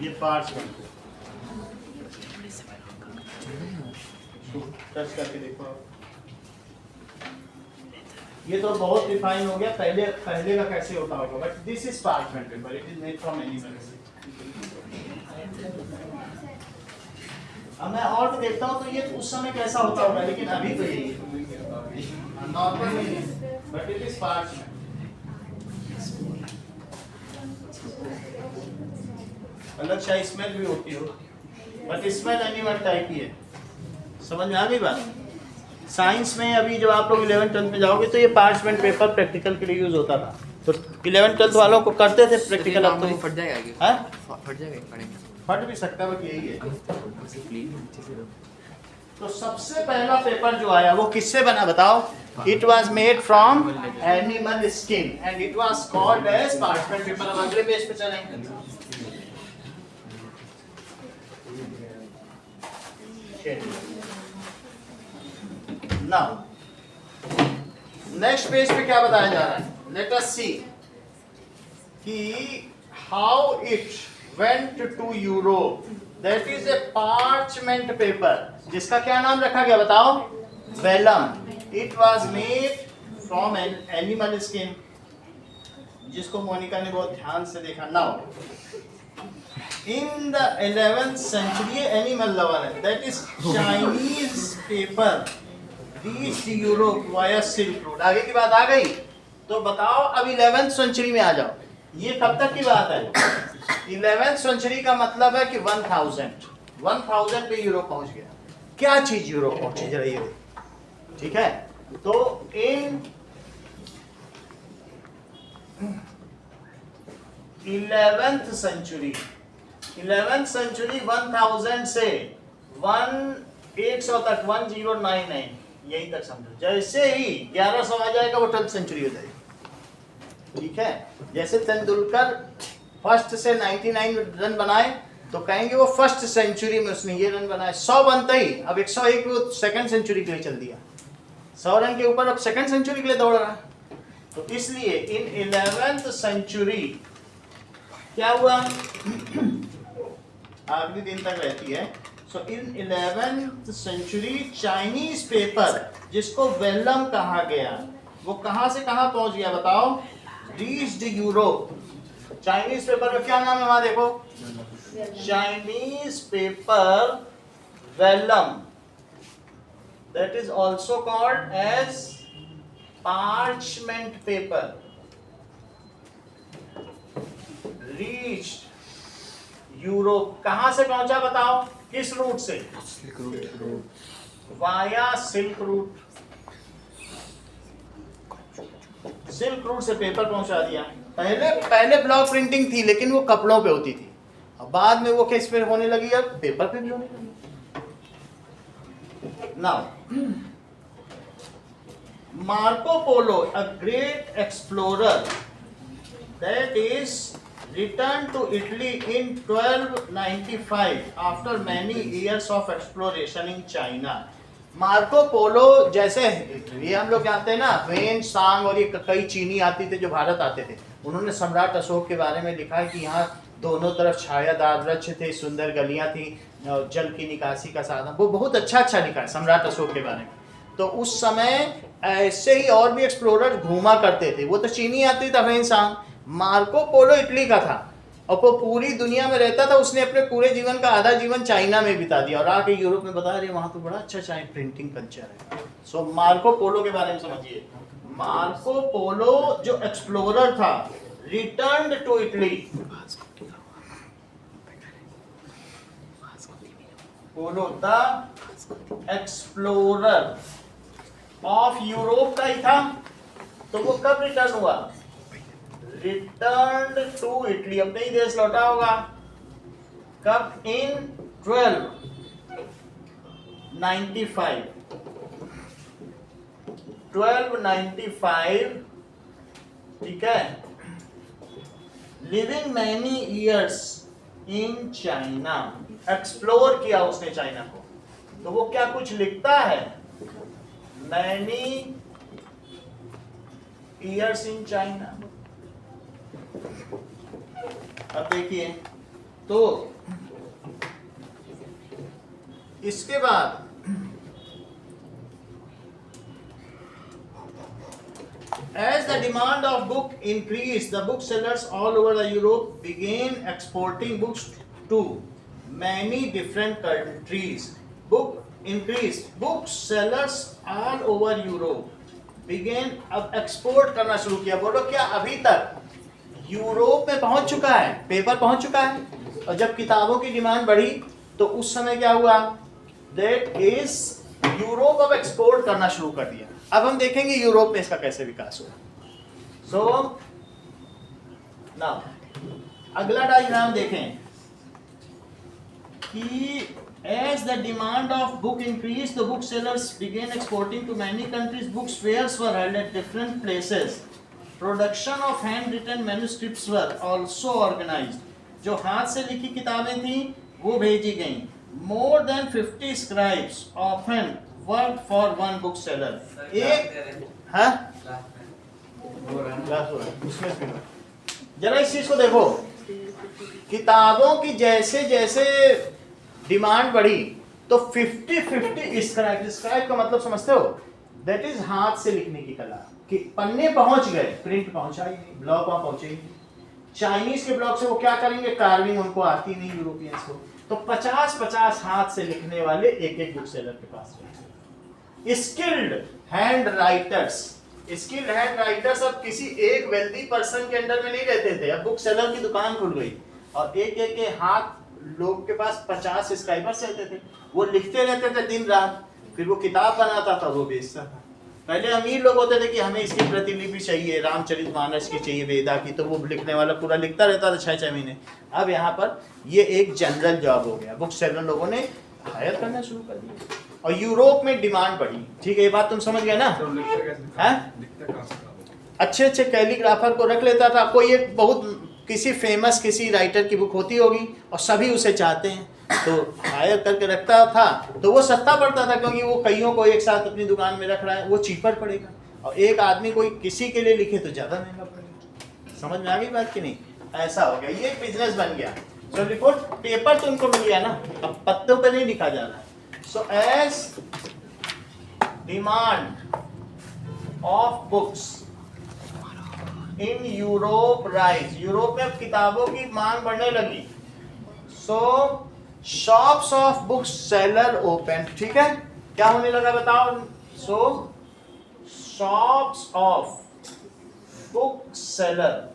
ये पार्चमेंट टच करके देखो। ये तो बहुत रिफाइन हो गया, पहले का कैसे होता होगा, but this is parchment paper, it is made from animal. अब मैं और भी देखता हूँ तो ये उस समय कैसा होता होगा, लेकिन अभी तो यही नॉर्मल नहीं है, बट इट इज पार्चमेंट। अलग शायद स्मेल भी होती हो, बट स्मेल एनिमल टाइप ही है। समझ में आ गई बात? साइंस में अभी जब आप लोग 11th 12th में जाओगे तो ये पार्चमेंट पेपर प्रैक्टिकल के लिए यूज होता था, तो 11th 12th वालों को करते थे प्रैक्टिकल। अब तो फट जाएगा, हाँ? फट जाएगा, पड़ेगा, फट भी सकता है, बट यही है। है। तो सबसे पहला पेपर जो आया वो किससे बना बताओ? It was made from animal skin and it was called as parchment paper. अब अगले पेज पे चलेंगे। नाउ नेक्स्ट पेज पे क्या बताया जा रहा है? लेट अस सी कि how it went to Europe. That is a parchment paper, जिसका क्या नाम रखा गया बताओ? Vellum. It was made from an animal skin, जिसको मोनिका ने बहुत ध्यान से देखा। Now in the 11th century animal lover है, that is Chinese paper reached Europe via Silk Road। आगे की बात आ गई तो बताओ, अब 11th सेंचुरी में आ जाओ। ये कब तक की बात है? 11th सेंचुरी का मतलब है कि 1000 पे यूरोप पहुंच गया। क्या चीज यूरोप पहुंची जरा ये देखो, ठीक है? तो इन 11th सेंचुरी 1000 से 100 तक 1099 यही तक समझो। जैसे ही 1100 आ जाएगा वो 12th सेंचुरी हो जाएगी, ठीक है? जैसे तेंदुलकर फर्स्ट से 99 रन बनाए तो कहेंगे वो फर्स्ट सेंचुरी में उसने ये रन बनाए। 100 बनता ही अब 101 वो सेकंड सेंचुरी के लिए चल दिया। 100 रन के ऊपर अब सेकंड सेंचुरी के लिए दौड़ रहा। तो इसलिए इन 11th सेंचुरी क्या हुआ? आखिरी दिन तक रहती है। सो इन 11th सेंचुरी चाइनीज पेपर, जिसको वेलम कहा गया, वो कहां से कहां पहुंच गया बताओ? Reached Europe. चाइनीज पेपर का क्या नाम है वहां देखो? Chinese paper vellum, that is also called as parchment paper, reached Europe. कहां से पहुंचा बताओ? किस रूट से? Via silk route, silk route से पेपर पहुंचा दिया। पहले ब्लॉक प्रिंटिंग थी लेकिन वो कपड़ों पे होती थी, अब बाद में वो किस पे होने लगी, अब पेपर पे भी होने लगी। Now Marco Polo, a great explorer that is returned to Italy in 1295 after many years of exploration in China। Marco Polo जैसे ये हम लोग जानते हैं ना, वेन सांग और ये कई चीनी आती थे जो भारत आते थे, उन्होंने सम्राट अशोक के बारे में लिखा है कि यहाँ दोनों तरफ छायादार वृक्ष थे, सुंदर गलियां थी, जल की निकासी का साधन, वो बहुत अच्छा लिखा है सम्राट अशोक के बारे में। तो उस समय ऐसे ही और भी एक्सप्लोरर घूमा करते थे, वो तो चीनी आती था Hiuen Tsang, Marco Polo Italy का था और वो पूरी दुनिया में रहता था, उसने अपने पूरे जीवन का आधा जीवन चाइना में बिता दिया और आके यूरोप में बता रहे वहां तो बड़ा अच्छा चाइना प्रिंटिंग कल्चर है। सो मार्को पोलो के बारे में समझिए, मार्को पोलो जो एक्सप्लोरर था, return to Italy, Polo the explorer of Europe का ही था, तो वो कब रिटर्न हुआ, रिटर्न टू इटली, अपने ही देश लौटा होगा, कब, इन 1295, ठीक है, living many years in China, explore किया उसने चाइना को, तो वो क्या कुछ लिखता है, मैनी ईयर्स इन चाइना। अब देखिए, तो इसके बाद as the demand of book increased, the booksellers all over the Europe began exporting books to many different countries. Book increased, booksellers all over Europe began अब एक्सपोर्ट करना शुरू किया। बोलो क्या अभी तक यूरोप में पहुंच चुका है, पेपर पहुंच चुका है, और जब किताबों की डिमांड बढ़ी तो उस समय क्या हुआ, दैट इज यूरोप अब एक्सपोर्ट करना शुरू कर दिया। अब हम देखेंगे यूरोप में इसका कैसे विकास हुआ। सो नाउ अगला डायग्राम देखें कि as the demand of book increased, the booksellers began exporting to many countries. Books fairs were held at different places. Production of handwritten manuscripts were also organized. जो हाथ से लिखी किताबें थी वो भेजी गईं। More than 50 scribes often worked for one bookseller. एक हाँ उसमें जरा इस चीज को देखो, किताबों की जैसे जैसे डिमांड बढ़ी तो 50-50 स्क्राइब का मतलब समझते हो, दैट इज हाथ से लिखने की कला, कि पन्ने पहुंच गए, प्रिंट पहुंचा ही नहीं, ब्लॉक वहां पहुंचे ही नहीं। चाइनीज के ब्लॉक से वो क्या करेंगे, कार्विंग उनको आती नहीं यूरोपियंस को, तो 50-50 हाथ से लिखने वाले एक बुक सेलर के पास रहे। स्किल्ड हैंड राइटर्स अब किसी एक वेल्दी पर्सन के अंडर में नहीं रहते थे, अब बुक सेलर की दुकान खुल गई और एक के हाथ लोग के पास 50 स्क्राइबर्स रहते थे, वो लिखते रहते थे दिन रात, फिर वो किताब बनाता था, वो बेचता था। पहले अमीर लोग होते थे कि हमें इसकी प्रतिलिपि चाहिए, रामचरितमानस की चाहिए, वेदा की, तो वो लिखने वाला पूरा लिखता रहता था 6-6 महीने। अब यहाँ पर ये एक जनरल जॉब हो गया, बुक सेलर लोगों ने हायर करना शुरू कर दिया और यूरोप में डिमांड बढ़ी। ठीक है, ये बात तुम समझ गए ना? अच्छे कैलीग्राफर को रख लेता था, कोई एक बहुत किसी फेमस किसी राइटर की बुक होती होगी और सभी उसे चाहते हैं, तो हायर करके रखता था, तो वो सस्ता पड़ता था क्योंकि वो कईयों को एक साथ अपनी दुकान में रख रहा है, वो चीपर पड़ेगा, और एक आदमी कोई किसी के लिए लिखे तो ज़्यादा महंगा पड़ेगा। समझ में आ गई बात कि नहीं? ऐसा हो गया, ये बिजनेस बन गया। सो रिपोर्ट पेपर तो उनको मिल गया ना, अब पत्तों पे नहीं लिखा जा रहा है। So as demand of books in Europe rise, Europe में अब किताबों की मांग बढ़ने लगी। So shops of book seller open, ठीक है, क्या होने लगा बताओ? So shops of book seller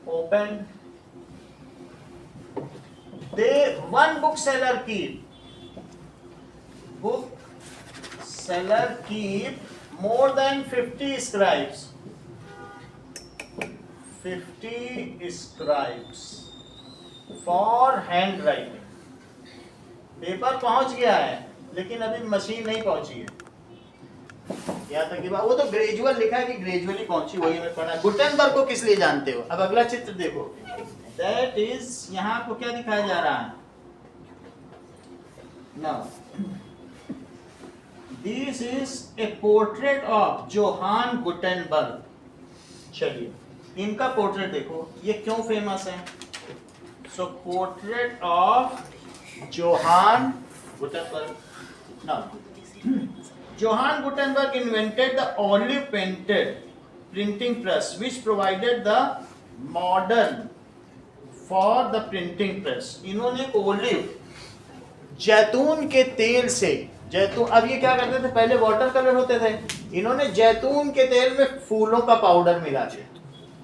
open, they one book seller की book seller keep more than 50 scribes. 50 scribes for handwriting. Paper पहुंच गया है लेकिन अभी मशीन नहीं पहुंची है। यहाँ तक की बात, वो तो ग्रेजुअल लिखा है कि ग्रेजुअली पहुंची, वही हमें पढ़ा। गुटेनबर्ग को किस लिए जानते हो? अब अगला चित्र देखो। दैट इज, यहाँ आपको क्या दिखाया जा रहा है? Now this is a portrait of Johann Gutenberg. चलिए इनका पोर्ट्रेट देखो, ये क्यों फेमस है? So portrait of Johann Gutenberg. Now Johann Gutenberg invented the olive painted printing press which provided the model for the printing press. इन्होंने olive, जैतून के तेल से, जैतून, अब ये क्या करते थे, पहले वाटर कलर होते थे, इन्होंने जैतून के तेल में फूलों का पाउडर मिला दिया।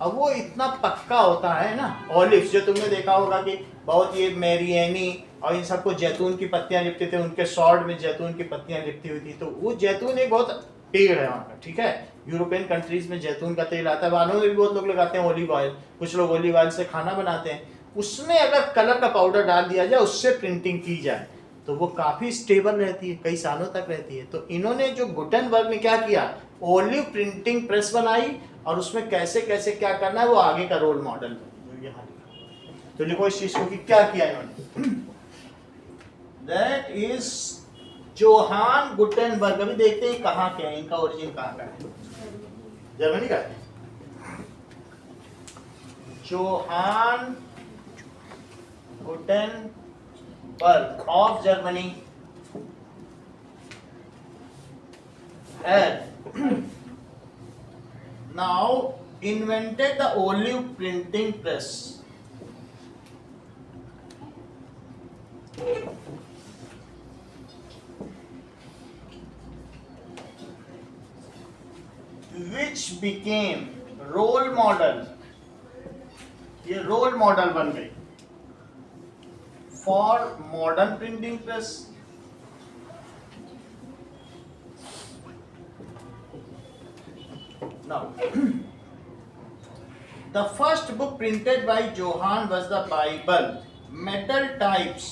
अब वो इतना पक्का होता है ना, ऑलिव जो तुमने देखा होगा कि बहुत ये मैरियनी और इन सबको जैतून की पत्तियां लिपते थे, उनके स्वॉर्ड में जैतून की पत्तियां लिपटी हुई थी। तो वो जैतून एक बहुत पेड़ है वहाँ का, ठीक है। यूरोपियन कंट्रीज में जैतून का तेल आता है, बालों में भी बहुत लोग लगाते हैं ऑलिव ऑयल, कुछ लोग ऑलिव ऑयल से खाना बनाते हैं। उसमें अगर कलर का पाउडर डाल दिया जाए, उससे प्रिंटिंग की जाए तो वो काफी स्टेबल रहती है, कई सालों तक रहती है। तो इन्होंने जो गुटेनबर्ग ने क्या किया, ओलिव प्रिंटिंग प्रेस बनाई और उसमें कैसे कैसे क्या करना है वो आगे का रोल मॉडल यहाँ लिखा। तो लिखो इस चीज को कि क्या किया इन्होंने। That is Johann Gutenberg. अभी देखते हैं कहाँ के हैं, इनका ओरिजिन कहाँ का है। जर्मनी का है। Johann Gutenberg of Germany had now invented the olive printing press which became role model, ये रोल मॉडल बन गई for modern printing press. Now, the first book printed by Johann was the Bible. Metal types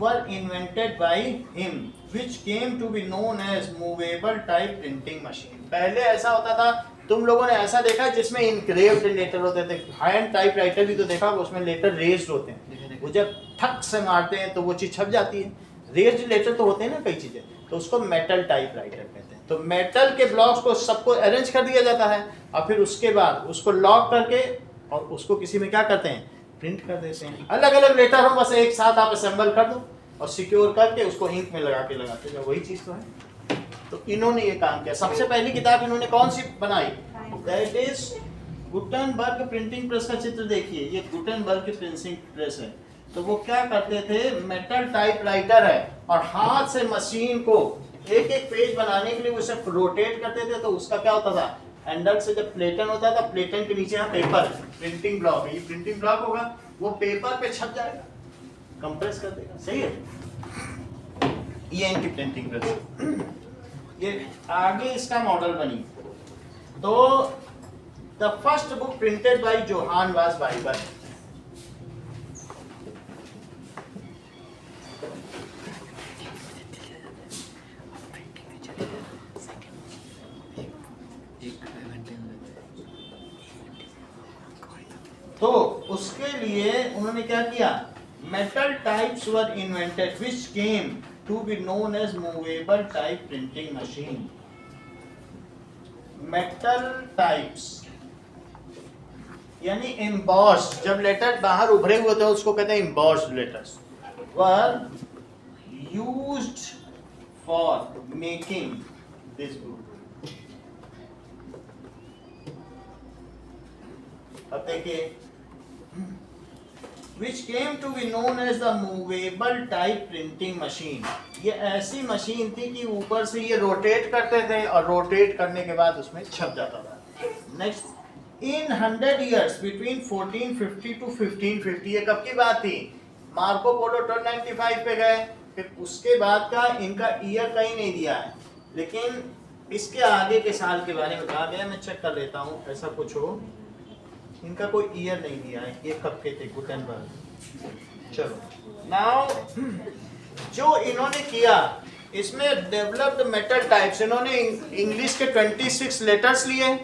were invented by him, which came to be known as movable type printing machine. पहले ऐसा होता था, तुम लोगों ने ऐसा देखा जिसमें इनक्रेव्ड लेटर होते थे। हैंड टाइप राइटर भी तो देखा, उसमें लेटर रेज्ड होते हैं, वो जब ठक से मारते हैं तो वो चीज छप जाती है। रेज्ड लेटर तो होते हैं ना कई चीजें, तो उसको मेटल टाइप राइटर कहते हैं। तो मेटल के ब्लॉक्स को सबको अरेंज कर दिया जाता है और फिर उसके बाद उसको लॉक करके और उसको किसी में क्या करते हैं, प्रिंट कर देते हैं। अलग अलग लेटर हो, बस एक साथ आप असेंबल कर दो और सिक्योर करके उसको इंक में लगा के लगाते जाओ, वही चीज तो है। तो इन्होंने ये काम किया। सबसे पहली किताब इन्होंने कौन सी बनाई? That is Gutenberg printing press का चित्र देखिए, ये गुटेनबर्ग की प्रिंटिंग प्रेस है। तो वो क्या करते थे, मेटल टाइप राइटर है और हाथ से मशीन को एक एक पेज बनाने के लिए उसे रोटेट करते थे। तो उसका क्या होता था, हैंडल से जब प्लेटन होता था, प्लेटन के नीचे पेपर, प्रिंटिंग ब्लॉक है, ये प्रिंटिंग ब्लॉक होगा, वो पेपर पे छप जाएगा, कंप्रेस कर देगा। सही है, ये इनकी प्रिंटिंग प्रेस। ये आगे इसका मॉडल बनी। तो the first book printed by Johann was Bible. तो उसके लिए उन्होंने क्या किया, metal types were invented which came to be known as movable type printing machine. Metal types यानी एम्बॉस्ड, जब लेटर बाहर उभरे हुए थे उसको कहते हैं embossed letters, were used for making this book. अब देखिए, which came to be known as the movable type printing machine। ये ऐसी मशीन थी कि ऊपर से ये रोटेट करते थे और रोटेट करने के बाद उसमें छप जाता था। Next, in 100 years between 1450 to 1550, ये कब की बात थी, मार्को पोलो 1295 पे गए, फिर उसके बाद का इनका ईयर कहीं नहीं दिया है, लेकिन इसके आगे के साल के बारे में कहा गया, मैं चेक कर लेता हूँ ऐसा कुछ हो। इनका कोई ईयर नहीं दिया है, ये कब के थे गुटेनबर्ग। चलो नाउ जो इन्होंने किया इसमें डेवलप्ड मेटल टाइप्स, इन्होंने इंग्लिश के 26 लेटर्स लिए।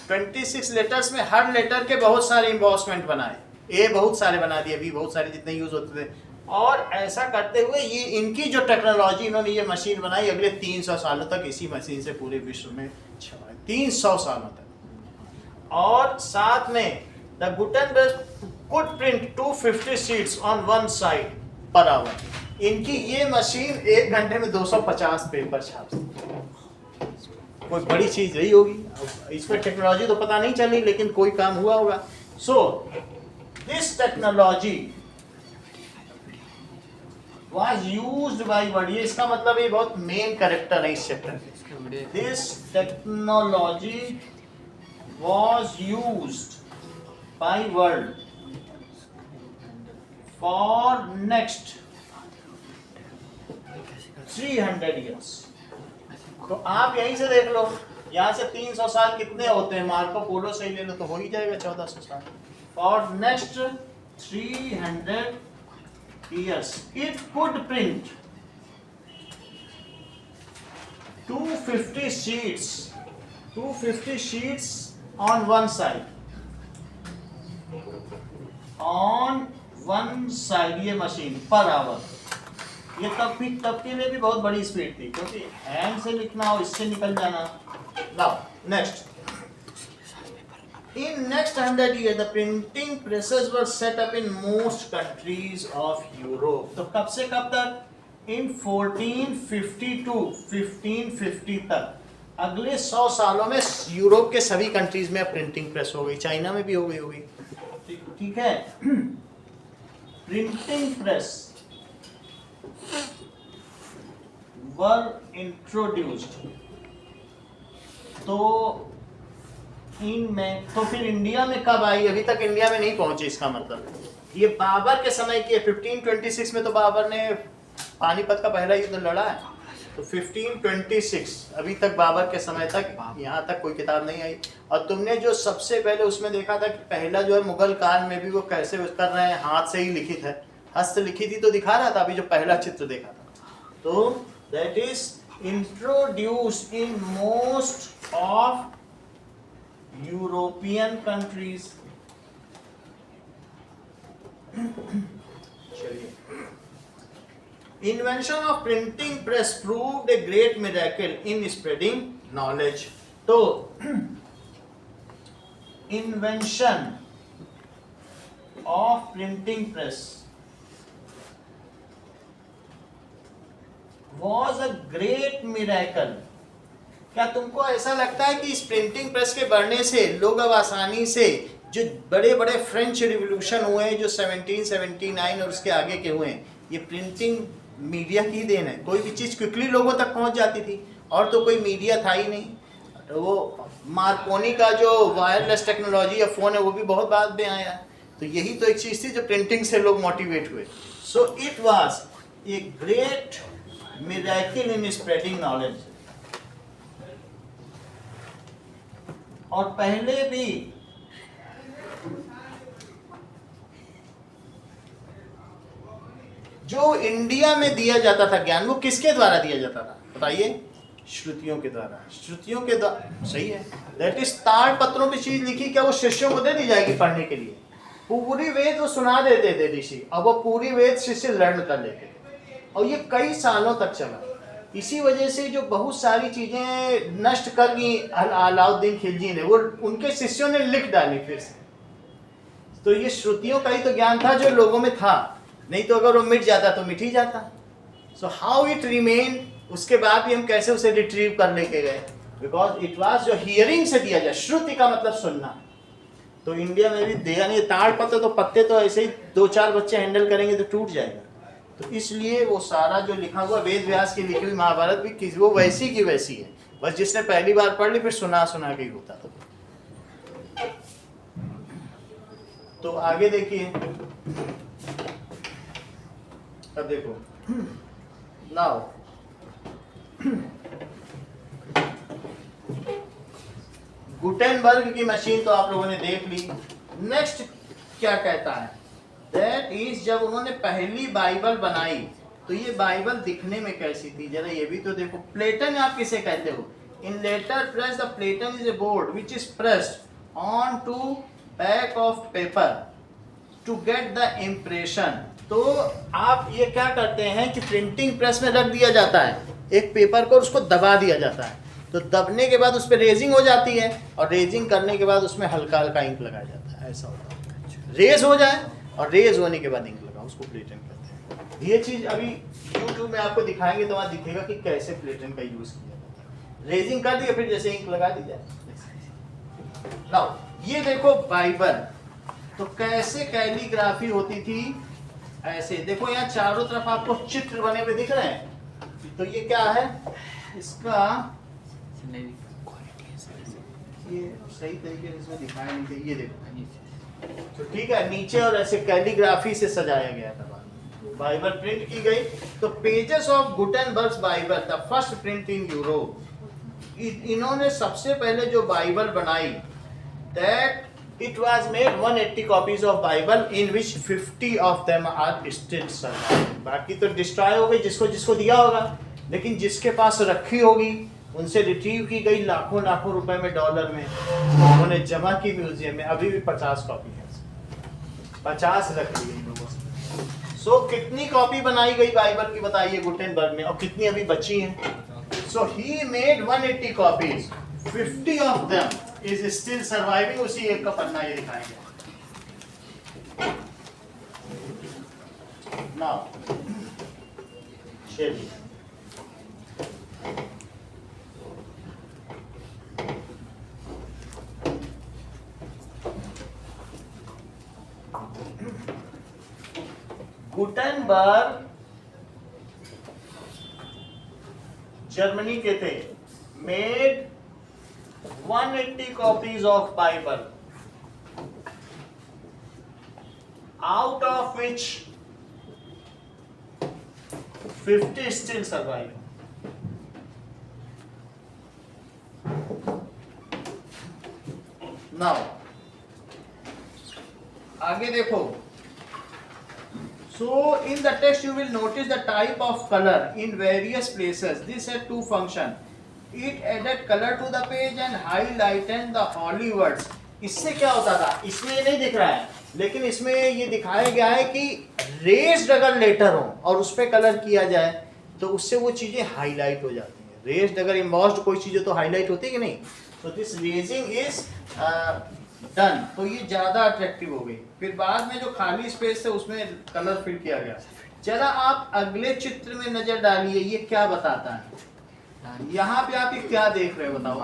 26 लेटर्स में हर लेटर के बहुत सारे इम्बॉसमेंट बनाए, ए बहुत सारे बना दिए, बी बहुत सारे जितने यूज होते थे। और ऐसा करते हुए ये इनकी जो टेक्नोलॉजी, इन्होंने ये मशीन बनाई, अगले 300 सालों तक इसी मशीन से पूरे विश्व में 300 सालों तक। और साथ में the Gutenberg could print 250 sheets on one side per hour. इनकी ये मशीन 1 घंटे में 250 पेपर छाप सकती। कोई बड़ी चीज रही होगी, इस पर टेक्नोलॉजी तो पता नहीं चली, लेकिन कोई काम हुआ होगा। So this technology was used by word, ये इसका मतलब ये बहुत मेन कैरेक्टर है इस चैप्टर में। This technology was used by world for next 300 years। तो आप यहीं से देख लो, यहाँ से 300 साल कितने होते हैं, मार्को पोलो से ही ले लो तो हो ही जाएगा 1400 साल। For next 300 years it could print 250 sheets on one side, ये मशीन पर आवर। ये तब के लिए भी बहुत बड़ी स्पीड थी, क्योंकि हैंड से लिखना हो, इससे निकल जाना। Now next, in next 100 years the printing presses were set up in most countries of Europe। तो कब से कब तक? in 1550 तक। अगले 100 सालों में यूरोप के सभी कंट्रीज में प्रिंटिंग प्रेस हो गई, चाइना में भी हो गई होगी। ठीक है। Printing press were introduced. तो तो फिर इंडिया में कब आई? अभी तक इंडिया में नहीं पहुंची। इसका मतलब ये बाबर के समय की 1526 में तो बाबर ने पानीपत का पहला युद्ध लड़ा है, तो 1526 अभी तक बाबर के समय तक यहाँ तक कोई किताब नहीं आई। और तुमने जो सबसे पहले उसमें देखा था कि पहला जो है मुगल काल में भी वो कैसे कर रहे हैं, हाथ से ही लिखित है, हस्तलिखित ही तो दिखा रहा था। अभी जो पहला चित्र देखा था, तो that is introduced in most of European countries. चलिए, invention of printing press proved a great miracle in spreading knowledge. तो invention of printing press was a great miracle. क्या तुमको ऐसा लगता है कि इस प्रिंटिंग प्रेस के बढ़ने से लोग अब आसानी से, जो बड़े बड़े फ्रेंच रिवॉल्यूशन हुए हैं जो 1779 और उसके आगे के हुए हैं, ये प्रिंटिंग मीडिया की देन है। कोई भी चीज़ क्विकली लोगों तक पहुंच जाती थी, और तो कोई मीडिया था ही नहीं। तो वो मार्कोनी का जो वायरलेस टेक्नोलॉजी या फ़ोन है वो भी बहुत बाद में आया। तो यही तो एक चीज़ थी जो प्रिंटिंग से लोग मोटिवेट हुए। So it was a great miracle in spreading knowledge. और पहले भी जो इंडिया में दिया जाता था ज्ञान, वो किसके द्वारा दिया जाता था बताइए? श्रुतियों के द्वारा। श्रुतियों के द्वारा, सही है। दैट इज ताड़पत्रों पे चीज लिखी, क्या वो शिष्यों को दे दी जाएगी पढ़ने के लिए? पूरी वेद वो सुना देते थे ऋषि, अब वो पूरी वेद शिष्य लर्न कर लेते थे, और ये कई सालों तक चला। इसी वजह से जो बहुत सारी चीजें नष्ट कर दी अलाउद्दीन खिलजी ने, वो उनके शिष्यों ने लिख डाली फिर से। तो ये श्रुतियों का ही तो ज्ञान था जो लोगों में था, नहीं तो अगर वो मिट जाता तो मिट ही जाता। सो हाउ इट रिमेन, उसके बाद भी हम कैसे उसे रिट्रीव कर लेके गए? बिकॉज इट वाज जो हियरिंग से दिया जाए। श्रुति का मतलब सुनना। तो इंडिया में भी दिया नहीं। ताड़पत्र तो पत्ते तो ऐसे ही 2-4 बच्चे हैंडल करेंगे तो टूट जाएगा। तो इसलिए वो सारा जो लिखा हुआ वेद व्यास की लिखी हुई महाभारत भी वो वैसी की वैसी है, बस जिसने पहली बार पढ़ ली फिर सुना सुना के ही होता था। तो आगे देखिए, अब देखो नाउ गुटेनबर्ग की मशीन तो आप लोगों ने देख ली। नेक्स्ट क्या कहता है, दैट इज जब उन्होंने पहली बाइबल बनाई तो ये बाइबल दिखने में कैसी थी, जरा ये भी तो देखो। प्लेटन आप किसे कहते हो? In letter press the platen is a board which is pressed on to back of paper to get the impression. तो आप ये क्या करते हैं कि प्रिंटिंग प्रेस में रख दिया जाता है एक पेपर को, उसको दबा दिया जाता है, तो दबने के बाद उस पर रेजिंग हो जाती है और रेजिंग करने के बाद उसमें हल्का हल्का इंक लगाया जाता है। ऐसा होता है, रेज हो जाए और रेज होने के बाद इंक लगा, उसको प्लेटन कहते हैं। ये चीज अभी यूट्यूब में आपको दिखाएंगे तो वहाँ दिखेगा कि कैसे प्लेटन का यूज किया जाता है। रेजिंग कर दिया फिर जैसे इंक लगा दी जाए। नाउ ये देखो बाइबल, तो कैसे कैलीग्राफी होती थी, ऐसे देखो यहाँ चारों तरफ आपको चित्र बने हुए दिख रहे हैं। तो ये क्या है, इसका ये सही तरीके से इसमें दिखाया नहीं था, ये देखो तो ठीक है, नीचे और ऐसे कैलीग्राफी से सजाया गया था। बाइबल प्रिंट की गई तो pages of Gutenberg Bible the first print in Europe, इन्होंने सबसे पहले जो बाइबल बनाई, that it was made 180 copies of Bible in which 50 of them are still surviving। बाकी तो डिस्ट्रॉय हो गई जिसको जिसको दिया होगा, लेकिन जिसके पास रखी होगी उनसे रिट्रीव की गई लाखों लाखों रुपए में, डॉलर में, उन्होंने जमा की म्यूजियम में। अभी भी 50 कॉपी है, 50 रख ली इन लोगों से। सो कितनी कॉपी बनाई गई बाइबल की बताइए गुटेनबर्ग में, और कितनी अभी बची हैं? So he made 180 copies, 50 of them is still surviving. उसी एक का पन्ना ये दिखाएंगे। नाउ चलिए गुटेनबर्ग जर्मनी के थे, made 180 copies of Bible, out of which 50 still survive। Now आगे देखो। So in the text you will notice the type of color in various places. This had two functions. It added color to the page and highlighted the holy words। इससे क्या होता था, इसमें ये नहीं दिख रहा है, लेकिन इसमें ये दिखाया गया है कि रेस्ड अगर लेटर हो और उस पर कलर किया जाए तो उससे वो चीजें हाईलाइट हो जाती हैं। रेस्ड अगर इम्बॉस्ड कोई चीज तो हाईलाइट होती है कि नहीं, तो दिस रेजिंग इज डन, तो ये ज्यादा अट्रैक्टिव हो गई। फिर बाद में जो खाली स्पेस है उसमें कलर फिल किया गया। जरा आप अगले चित्र में नजर डालिए, ये क्या बताता है। यहाँ पे आप ये क्या देख रहे हो बताओ।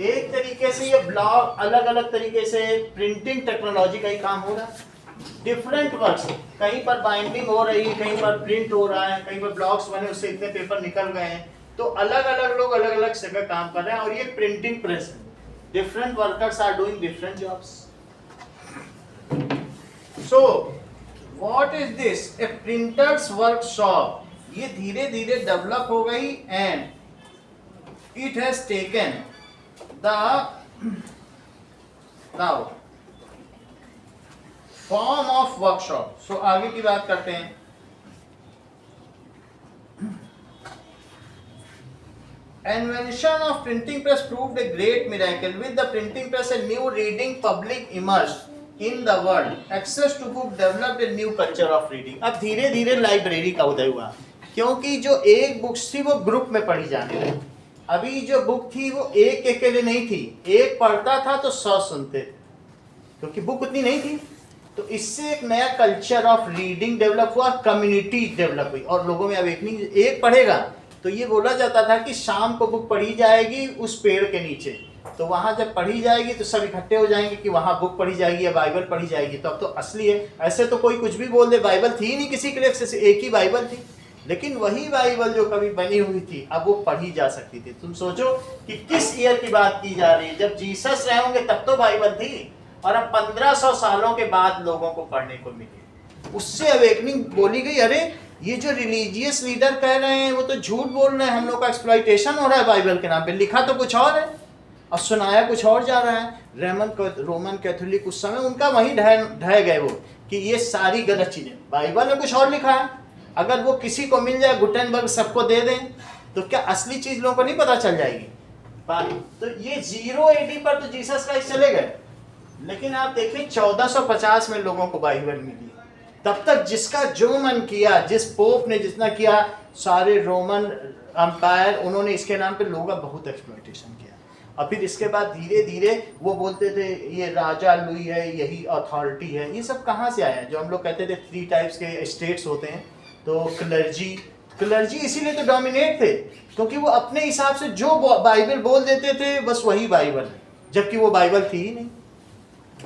एक तरीके से ये ब्लॉक अलग अलग तरीके से प्रिंटिंग टेक्नोलॉजी का ही काम हो रहा है। डिफरेंट वर्क्स, कहीं पर बाइंडिंग हो रही है, कहीं पर प्रिंट हो रहा है, कहीं पर ब्लॉक्स बने उससे इतने पेपर निकल गए हैं। तो अलग अलग लोग अलग अलग जगह काम कर रहे हैं और ये प्रिंटिंग प्रेस है। Different workers are doing different jobs. So what is this, a printer's workshop. ये धीरे धीरे डेवलप हो गई and it has taken the now form of workshop. सो आगे की बात करते हैं। Invention of printing press proved a great miracle. With the printing press, a new reading public emerged in the world. Access to book developed a new culture of reading. अब धीरे धीरे library का उदय हुआ, क्योंकि जो एक बुक्स थी वो ग्रुप में पढ़ी जाने लगी। अभी जो बुक थी वो एक एक के लिए नहीं थी, एक पढ़ता था तो 100 सुनते थे, क्योंकि बुक उतनी नहीं थी। तो इससे एक नया कल्चर ऑफ रीडिंग डेवलप हुआ, कम्युनिटी डेवलप हुई और लोगों में अवेकनिंग। एक पढ़ेगा तो ये बोला जाता था कि शाम को बुक पढ़ी जाएगी उस पेड़ के नीचे, तो वहां जब पढ़ी जाएगी तो सब इकट्ठे हो जाएंगे कि वहां बुक पढ़ी जाएगी या बाइबल पढ़ी जाएगी। तो अब तो असली है, ऐसे तो कोई कुछ भी बोल दे, बाइबल थी ही नहीं किसी के लिए, सिर्फ एक ही बाइबल थी। लेकिन वही बाइबल जो कभी बनी हुई थी अब वो पढ़ी जा सकती थी। तुम सोचो कि किस ईयर की बात की जा रही है, जब जीसस रहे होंगे तब तो बाइबल थी, और अब 1500 सालों के बाद लोगों को पढ़ने को मिली। उससे अवेकनिंग बोली गई, अरे ये जो रिलीजियस लीडर कह रहे हैं वो तो झूठ बोल रहे हैं, हम लोग का एक्सप्लॉइटेशन हो रहा है बाइबल के नाम पे, लिखा तो कुछ और है। और सुनाया कुछ और जा रहा है। रोमन कैथोलिक उस समय उनका वहीं ढह गए वो कि ये सारी गलत चीजें, बाइबल में कुछ और लिखा है, अगर वो किसी को मिल जाए गुटेनबर्ग सबको दे दें तो क्या असली चीज लोगों को नहीं पता चल जाएगी। तो ये 0 AD पर तो जीसस क्राइस्ट चले गए, लेकिन आप देखिए 1450 में लोगों को बाइबल मिली। तब तक जिसका जो मन किया, जिस पोप ने जितना किया, सारे रोमन अंपायर उन्होंने इसके नाम पे लोगों का बहुत एक्सप्लॉयटेशन किया। और फिर इसके बाद धीरे धीरे वो बोलते थे ये राजा लुई है, यही अथॉरिटी है। ये सब कहाँ से आया? जो हम लोग कहते थे 3 टाइप्स के स्टेट्स होते हैं, तो क्लर्जी इसीलिए तो डोमिनेट थे क्योंकि वो अपने हिसाब से जो बाइबल बोल देते थे बस वही बाइबल है, जबकि वो बाइबल थी ही नहीं।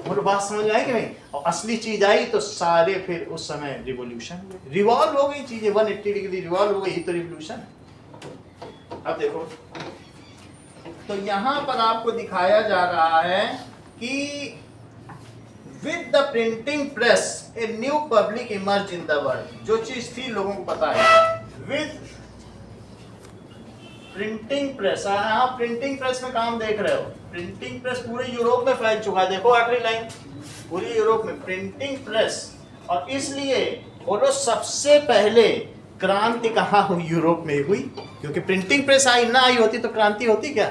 और बात समझ आई कि नहीं? और असली चीज आई तो सारे फिर उस समय रिवॉल्यूशन हुए, रिवॉल्व हो गई चीजें, 180 डिग्री रिवॉल्व हो गई, तो रिवॉल्यूशन। अब देखो तो यहां पर आपको दिखाया जा रहा है कि with the printing press a new public emerge in the world. जो चीज थी लोगों को पता है, विद प्रिंटिंग प्रेस। आप प्रिंटिंग प्रेस में काम देख रहे हो, प्रिंटिंग प्रेस पूरे यूरोप में फैल चुका है। देखो आखिरी लाइन, पूरी यूरोप में प्रिंटिंग प्रेस। और इसलिए बोलो सबसे पहले क्रांति कहाँ हुई? यूरोप में हुई, क्योंकि प्रिंटिंग प्रेस आई ना आई होती तो क्रांति होती क्या?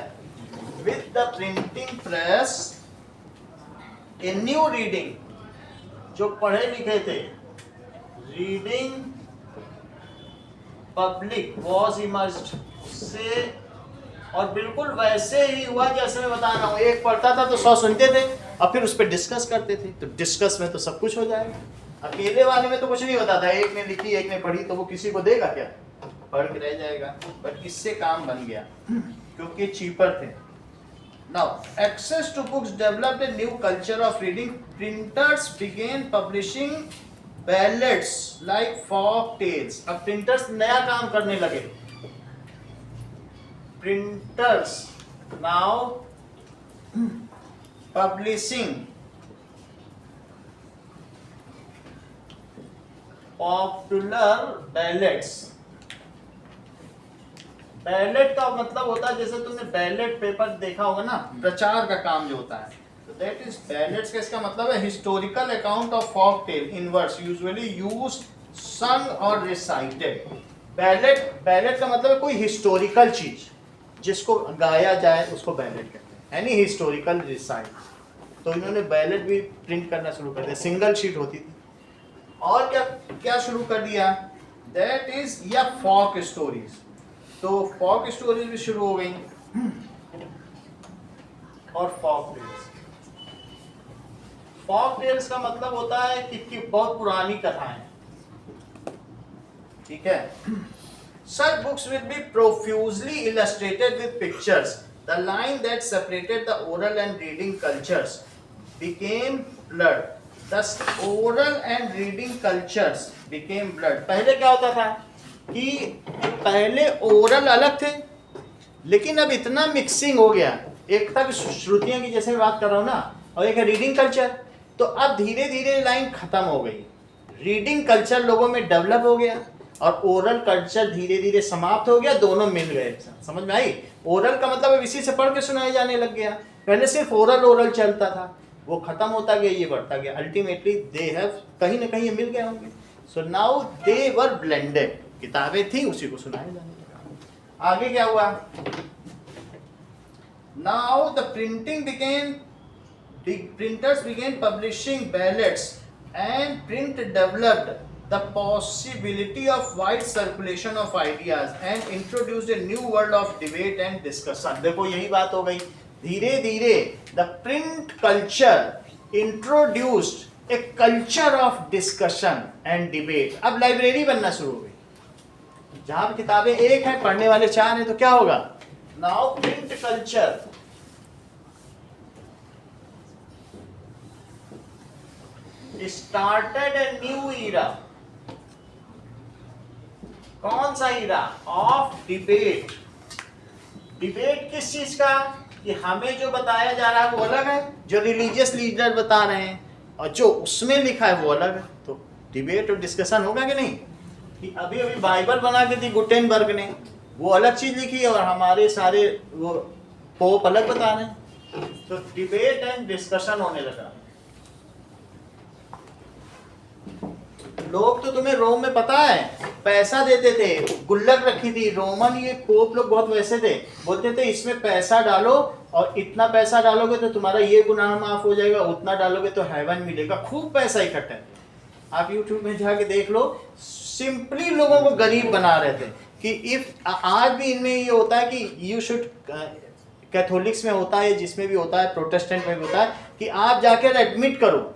With the printing press a new reading, जो पढ़े लिखे थे, रीडिंग पब्लिक वॉज इमर्ज्ड से। और बिल्कुल वैसे ही हुआ जैसे मैं बता रहा हूँ, एक पढ़ता था तो 100 सुनते थे और फिर उस पर डिस्कस करते थे। तो डिस्कस में तो सब कुछ हो जाएगा, अकेले वाले में तो कुछ नहीं होता था। एक ने लिखी एक ने पढ़ी तो वो किसी को देगा क्या? पढ़ के रह जाएगा। बट इससे काम बन गया क्योंकि चीपर थे। Now, access to books developed a new culture of reading. Printers began publishing ballads like folk tales. अब printers नया काम करने लगे। Printers now publishing popular ballads. Ballot का मतलब होता है, जैसे तुमने बैलेट पेपर देखा होगा ना, प्रचार का काम जो होता है, तो दैट इज बैलेट्स का इसका मतलब है historical account of folk tale in words usually used, सung और रिसाइटेड। बैलेट का मतलब है कोई हिस्टोरिकल चीज जिसको गाया जाए उसको बैलेट कहते हैं, यानी हिस्टोरिकल रिसाइट। तो इन्होंने बैलेट भी प्रिंट करना शुरू कर दिया, सिंगल शीट होती थी। और क्या क्या शुरू कर दिया? दैट इज या फोक स्टोरीज। तो फोक स्टोरीज भी शुरू हो गई और फोक टेल्स का मतलब होता है कि बहुत पुरानी कथाएं, ठीक है। Such books will be profusely illustrated with pictures. The line that separated the oral and reading cultures became blurred. Thus, oral and reading cultures became blurred. पहले क्या होता था कि पहले ओरल अलग थे, लेकिन अब इतना मिक्सिंग हो गया, एक तक श्रुतियों की जैसे मैं बात कर रहा हूँ ना, और एक है रीडिंग कल्चर। तो अब धीरे धीरे लाइन खत्म हो गई, रीडिंग कल्चर लोगों में डेवलप हो गया और ओरल कल्चर धीरे धीरे समाप्त हो गया, दोनों मिल गए। समझ में आई? ओरल का मतलब इसी से पढ़ के सुनाया जाने लग गया। पहले सिर्फ ओरल चलता था, वो खत्म होता गया, ये बढ़ता गया। अल्टीमेटली दे हैव कहीं ना कहीं मिल गए होंगे। So now they were blended, किताबें थी उसी को सुनाया जाने लगा। आगे क्या हुआ? Now the printing began, printers began publishing ballads and print developed the possibility of wide circulation of ideas and introduced a new world of debate and discussion. देखो यही बात हो गई, धीरे धीरे the print culture introduced a culture of discussion and debate. अब library बनना शुरू हो गई, जहां किताबें एक हैं पढ़ने वाले 4 हैं, तो क्या होगा? Now print culture started a new era. कौन सा ईरा? Of debate. डिबेट किस चीज का? कि हमें जो बताया जा रहा है वो अलग है, जो रिलीजियस लीडर बता रहे हैं, और जो उसमें लिखा है वो अलग है। तो डिबेट और डिस्कशन होगा कि नहीं? कि अभी अभी बाइबल बना के दी गुटेनबर्ग ने, वो अलग चीज लिखी है और हमारे सारे वो पोप अलग बता रहे हैं। तो डिबेट एंड डिस्कशन होने लगा। लोग तो तुम्हें रोम में पता है पैसा देते थे, गुल्लक रखी थी, रोमन ये पोप लोग बहुत वैसे थे, बोलते थे इसमें पैसा डालो और इतना पैसा डालोगे तो तुम्हारा ये गुनाह माफ हो जाएगा, उतना डालोगे तो हेवन मिलेगा। खूब पैसा इकट्ठा है। आप यूट्यूब में जाके देख लो, सिंपली लोगों को गरीब बना रहे थे कि इफ आज भी इनमें ये होता है कि यू शुड, कैथोलिक्स में होता है, जिसमें भी होता है, प्रोटेस्टेंट में भी होता है कि आप जाकर एडमिट करो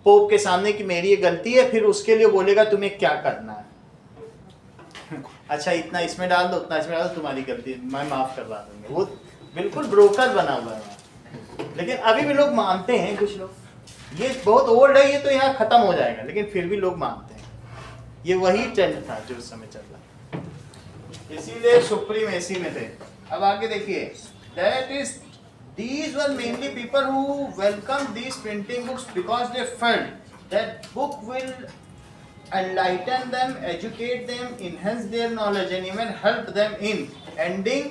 पोप के सामने कि मेरी ये गलती है, फिर उसके लिए बोलेगा तुम्हें क्या करना है। अच्छा इतना इसमें डाल दो, उतना इसमें डाल दो, तुम्हारी गलती है, मैं माफ करवा दूंगा। वो बिल्कुल ब्रोकर बना हुआ है। लेकिन अभी भी लोग मानते हैं कुछ लोग, ये बहुत ओल्ड है, ये तो यहाँ खत्म हो जाएगा, लेकिन फिर भी लोग मानते हैं। ये वही ट्रेंड था जो उस समय चल रहा, इसीलिए सुप्रीमेसी में थे। अब आगे देखिए, that is these were mainly people who welcomed these printing books because they felt that book will enlighten them, educate them, enhance their knowledge and even help them in ending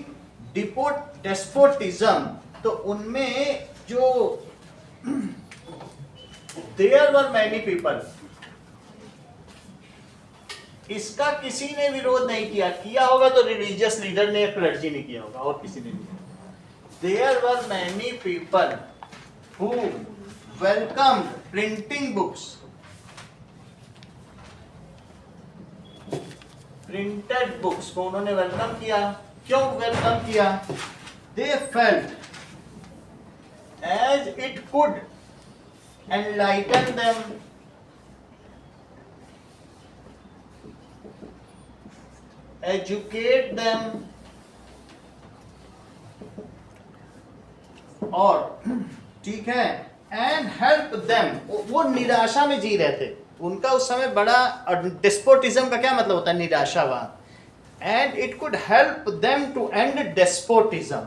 despotism। तो उनमें जो there were many people, इसका किसी ने विरोध नहीं किया होगा तो रिलीजियस लीडर ने, क्लर्जी ने किया होगा, और किसी ने नहीं। There were many people who welcomed printing books, printed books को उन्होंने वेलकम किया। क्यों वेलकम किया? They felt as it could enlighten them, educate them, और ठीक है, एंड हेल्प देम। वो निराशा में जी रहे थे, उनका उस समय बड़ा, डेस्पोटिज्म का क्या मतलब होता है? निराशावाद। And it could help them to end despotism,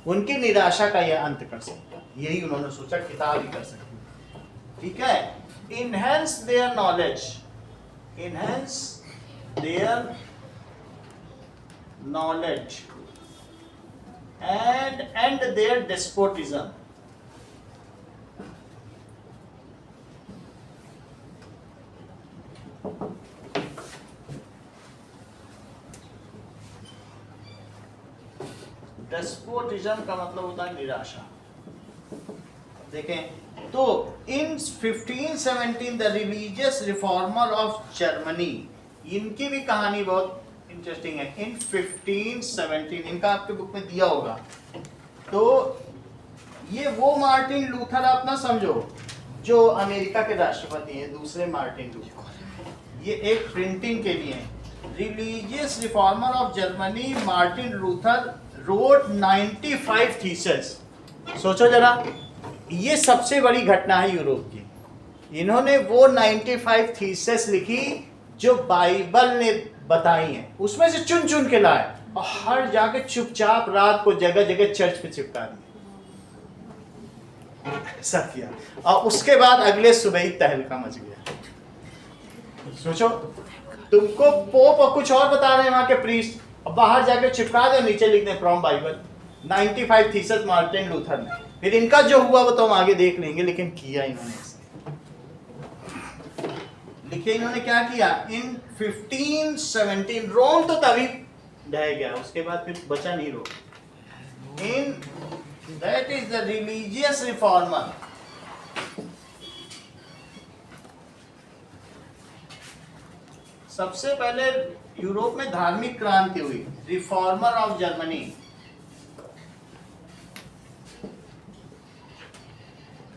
उनकी निराशा का यह अंत कर सकता, यही उन्होंने सोचा किताब ही कर सकती। ठीक है, enhance their knowledge, enhance their knowledge and end their despotism। Despotism का मतलब होता है निराशा। देखें तो इन 1517 the religious reformer of Germany, इनकी भी कहानी बहुत इंटरेस्टिंग है। इन 1517, इनका आपके बुक में दिया होगा। तो ये वो मार्टिन लूथर आप ना समझो जो अमेरिका के राष्ट्रपति हैं, दूसरे मार्टिन लूथर। ये एक प्रिंटिंग के लिए religious reformer of Germany Martin Luther wrote 95 thesis. सोचो जरा, ये सबसे बड़ी घटना है यूरोप की। इन्होंने वो 95 थीसिस लिखी जो बाइबल ने बताई हैं, उसमें से चुन चुन के लाए और हर जाके चुपचाप रात को जगह जगह चर्च पे चिपका दिए। ऐसा किया और उसके बाद अगले सुबह ही तहलका मच गया। सोचो, तुमको पोप और कुछ और बता रहे हैं वहां के प्रीस्ट, और बाहर जाके चिपका दे, नीचे लिख दे from Bible. 95 thesis Martin Luther ने। फिर इनका जो हुआ वो तो हम आगे देख लेंगे, लेकिन किया इन्होंने। देखिए इन्होंने क्या किया। इन 1517 रोम तो तभी ढह गया, उसके बाद फिर बचा नहीं Rome. In that is the religious reformer. सबसे पहले यूरोप में धार्मिक क्रांति हुई, रिफॉर्मर ऑफ जर्मनी।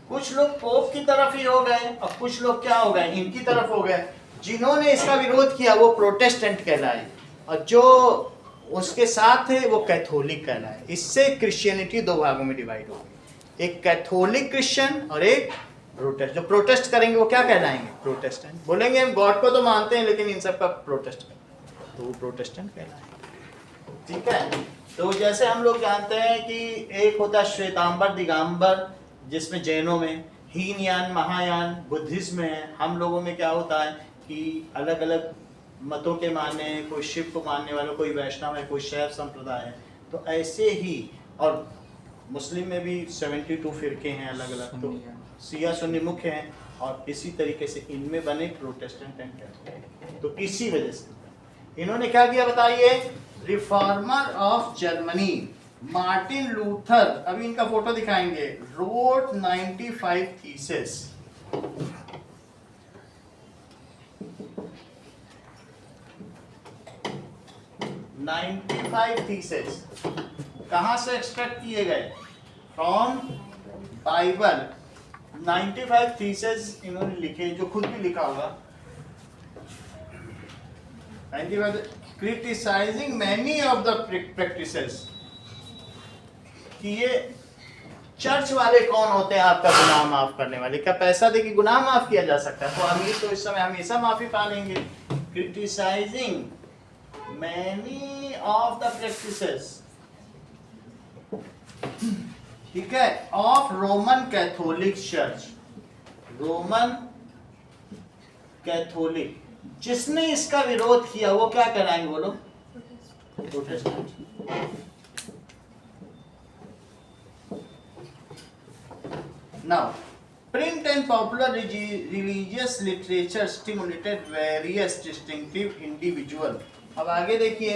कुछ लोग पोप की तरफ ही हो गए और कुछ लोग क्या हो गए, इनकी तरफ हो गए। जिन्होंने इसका विरोध किया वो प्रोटेस्टेंट कहलाए और जो उसके साथ थे वो कैथोलिक कहलाए। इससे क्रिश्चियनिटी दो भागों में डिवाइड हो गई, एक कैथोलिक क्रिश्चियन और एक प्रोटेस्ट। जो प्रोटेस्ट करेंगे वो क्या कहलाएंगे? प्रोटेस्टेंट। बोलेंगे हम गॉड को तो मानते हैं लेकिन इन सब का प्रोटेस्ट करें तो वो प्रोटेस्टेंट कहलाएंगे। ठीक है, तो जैसे हम लोग जानते हैं कि एक होता है श्वेतांबर दिगंबर, जिसमें जैनों में हीनयान महायान, बुद्धिज्म में है। हम लोगों में क्या होता है कि अलग अलग मतों के मानने हैं, कोई शिव को मानने वाले, कोई वैष्णव है, कोई शैव संप्रदाय है। तो ऐसे ही, और मुस्लिम में भी 72 फिरके हैं अलग अलग, तो शिया सुन्नी मुख्य हैं, और इसी तरीके से इनमें बने प्रोटेस्टेंट एंड कैथोलिक। तो इसी वजह से इन्होंने क्या किया बताइए, reformer of Germany Martin Luther, अभी इनका फोटो दिखाएंगे, रोट 95 थीसिस। थीसिस कहां से एक्सट्रैक्ट किए गए, फ्रॉम बाइबल। 95 थीसिस इन्होंने लिखे, जो खुद भी लिखा होगा। 95 criticising many of the practices, कि ये चर्च वाले कौन होते हैं आपका गुनाह माफ करने वाले, क्या पैसा दे के गुनाह माफ किया जा सकता है, तो अमीर तो इस समय हमेशा माफी पा लेंगे। Criticising many of the practices, ठीक है, of Roman Catholic church, Roman Catholic. जिसने इसका विरोध किया वो क्या कराएंगे बोलो, Protestant. Now, print and popular religious literature stimulated various distinctive individual. अब आगे देखिए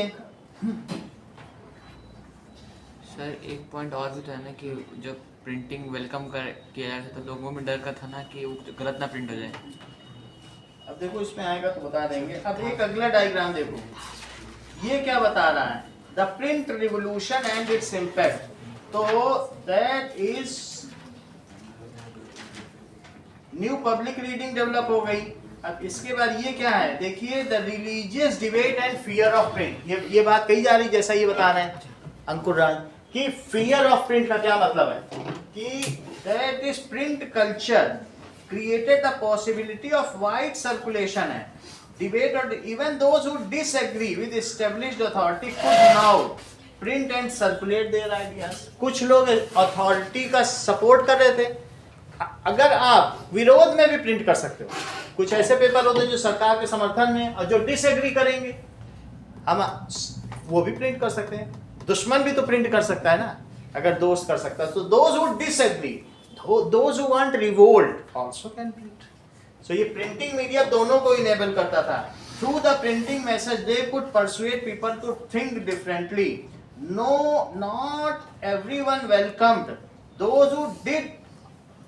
सर, एक पॉइंट और भी तो है ना कि जब प्रिंटिंग वेलकम किया जा रहा था तो लोगों में डर का था ना कि वो गलत ना प्रिंट हो जाए। अब देखो इसमें आएगा तो बता देंगे। अब एक अगला डायग्राम देखो, ये क्या बता रहा है, the print revolution and its impact. तो that is new public reading develop हो गई। अब इसके बाद ये क्या है, देखिए, the religious debate and fear of print. ये बात कही जा रही, जैसा ये बता रहे हैं अंकुर राज, कि फियर ऑफ प्रिंट का क्या मतलब है, कि that is print culture created the possibility of wide circulation है डिबेट, और even those who disagree with established authority could now print and circulate their ideas. कुछ लोग अथॉरिटी का सपोर्ट कर रहे थे, अगर आप विरोध में भी प्रिंट कर सकते हो। कुछ ऐसे पेपर होते हैं जो सरकार के समर्थन में, और जो डिसएग्री करेंगे हम वो भी प्रिंट कर सकते हैं। दुश्मन भी तो प्रिंट कर सकता है ना, अगर दोस्त कर सकता है तो those who disagree, those who want revolt also can print. सो ये प्रिंटिंग मीडिया दोनों को इनेबल करता था। Through the printing message they could persuade people to think differently. No, not everyone welcomed, those who did